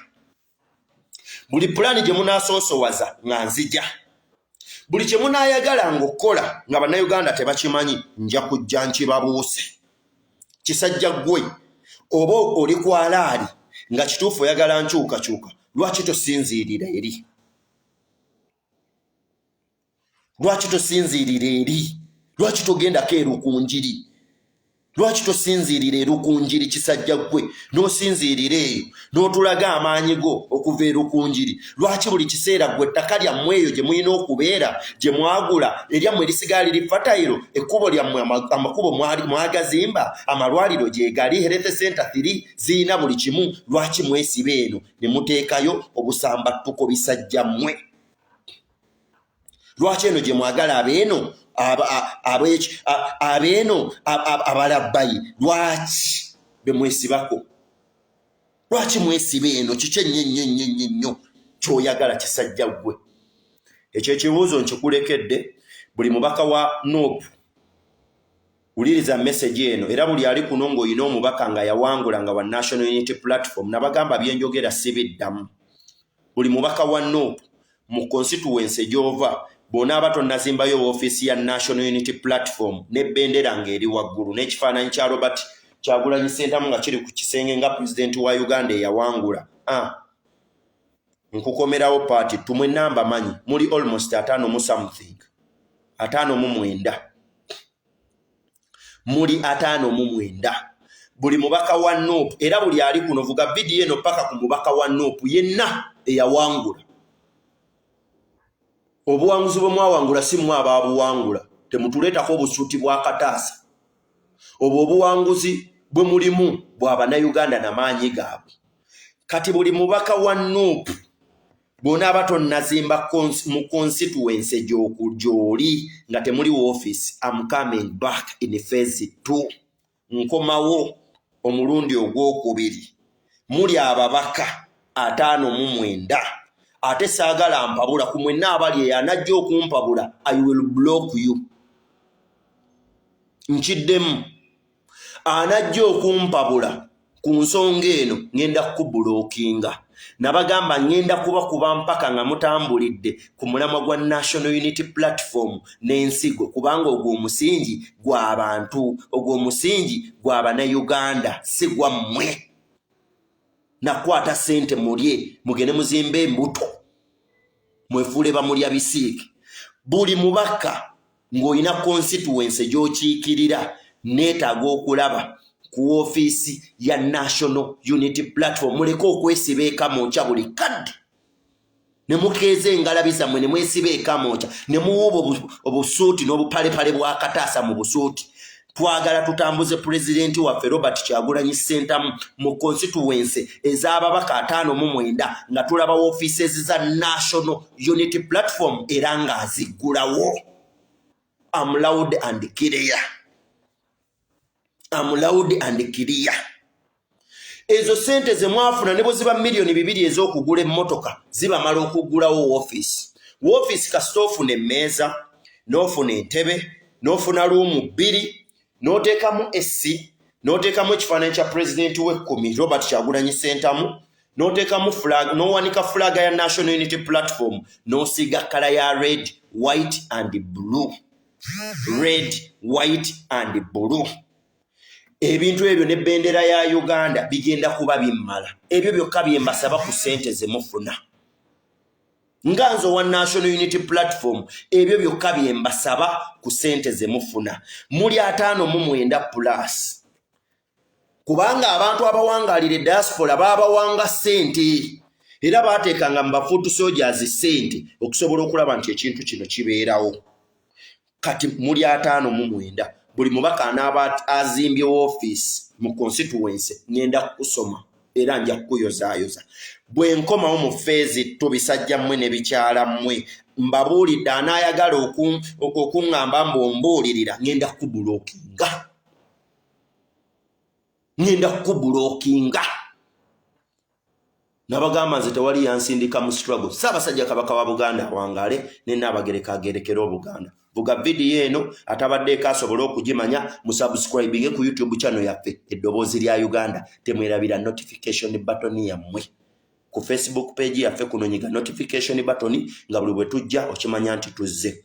buli pulani gye munaasoosowaza nga nzija buli kye munaayagala ng'okola nga bannayuganda tebakimanyi nja kujja nkibabuuse kisajja gwe oba oli ku alaali nga kituufu oyagala nkyukakyuka lwaki tosinziirira eri lwaki tosinziirira eri lwaki togendako erukunjiri lwaki tosinziirira erukunjiri kisajja gwe n'osinziirira eyo n'otulaga amaanyi go okuva erukunjiri lwaki buli kiseera gwe ettaka lyammwe eyo gye mulina okubeera gye mwagula eryammwe erisigala liri fatayiro ekkubo lyammwe amakubo mwagazimba amalwaliro gye gali health center 3 zirina buli kimu lwaki mwesiba eno ne muteekayo obusambattuko bisajjammwe lwaki eno gye mwagala abeeno abeeno abalabbayi lwaki bemwesibako lwaki mwesibe eno kiki ennyo kyoyagala kisajja gwe ekyo ekibuuzo nkikulekedde buli mubaka wa NOP uliriza message eno era buli ali kuno ng'olina omubaka nga yawangula nga wa National Unity Platform nabagamba byenjogera sibiddamu buli mubaka wa NOP mu constituency gy'ova bona abatonnazimbayo ofiisi ya National Unity Platform n'ebbendera ng'eri waggulu n'ekifaananyi kya Robert Kyagulanyi Ssentamu nga kiri ku kisenge nga pulezidenti wa Uganda eyawangula nkukomerawo paati tumwe namba manyi muli almost 5 mu something 59 muli 59 buli mubaka wa NOP era buli ali kuno vuga video eno paka ku mubaka wa NOP yenna eyawangula obuwanguzi bwe mwawangula si mwe abaabuwangula temutuleetako obusuuti bwa kataasa obwo obuwanguzi bwe mulimu bw'abannayuganda n'amaanyi gaabwe kati buli mubaka wa NOP bona abatonnazimba mu constituency gy'oli nga temuli office I'm coming back in phase 2 nkomawo omulundi ogwokubiri muli ababaka 59 ate saagala mpabula ku mwenna abali eyanajja okumpabula I will block you nkiddemu anajja okumpabula ku nsonga eno ngenda kubulokinga nabagamba ngenda kuba mpaka nga mutambulidde ku mulamwa gwa National Unity Platform n'ensigo kubanga ogwo omusingi gw'abantu ogwo omusingi gw'abannayuganda si gwammwe nakwata sente mulye mugende muzimbe embuto mwefuule bamulya bisiiki buli mubaka ng'olina constituency gy'okiikirira neetaaga okulaba ku ofiisi ya National Unity Platform muleke okwesiba ekamonkya buli kadde ne mukeeza engalabi zammwe ne mwesiba ekamonkya ne muwuuba obusuuti n'obupalepale bwa kataasa mu busuuti twagala tutambuze pulezidenti waffe Robert Kyagulanyi Ssentamu mu constituency ez'ababaka 59 nga tulaba offices za National Unity Platform era ng'aziggulawo I'm loud and clear ezo sente ze mwafuna ne bwe ziba milioni 2 ez'okugula emmotoka zibamala okuggulawo woofiisi kasita ofuna emmeeza n'ofuna entebe n'ofuna ruumu 2 n'oteekamu essi n'oteekamu ekifaananyi kya pulezidenti w'ekkumi Robert Kyagulanyi Ssentamu n'oteekamu flag n'owanika flag ya National Unity Platform n'osiiga kala ya red, white and blue. Red, white and blue. Ebintu ebyo ne bendera ya Uganda bigenda kuba bimmala. Ebyo byokka bye mbasaba ku ssente ze mufuna. Nganzo wa National Unity Platform ebyo byokka bye mbasaba ku ssente ze mufuna. Muli 5 plus. Kubanga abantu abawangalire diaspora babawanga ssente. Era baateekanga mu bafuutu soldiers ssente okusobola okulaba nti ekintu kino kibeerawo. Kati muli 5 buli mubaka anaaba azimbye office mu constituency ngenda kusoma era nja kuyozaayoza. Bwe nkomawo mu feezi tubisajja mmwe ne bikyala mmwe mbabuulidde anaayagala okuŋŋamba mbombuulirira ngenda kubulookinga. Ngenda kubulookinga. Nabagamba nze tewali yansindika mu struggle. Ssaabasajja Kabaka wa Buganda awangale ne Nnaabagereka agerekera Obuganda. Vuga video eno atabaddeeko asobole okugimanya musubscribinge ku YouTube channel yaffe Eddoboozi lya Uganda. Temwerabira notification button yammwe. Ku Facebook page yaffe kuno nyiga notification button nga buli bwe tujja okimanya nti tuzze.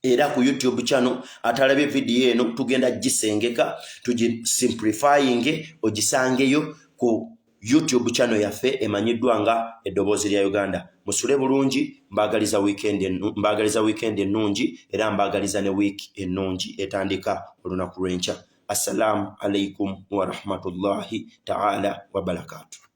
Era ku YouTube channel atalabye video eno tugenda gisengeka tugisimplifying ogisangeyo ku YouTube channel yaffe emanyiddwa nga Eddoboozi lya Uganda. Musule bulungi, mbagaliza weekend ennungi era mbagaliza ne week ennungi etandika olunaku lw'enkya. Assalamu alaikum wa rahmatullahi ta'ala wa barakatuh.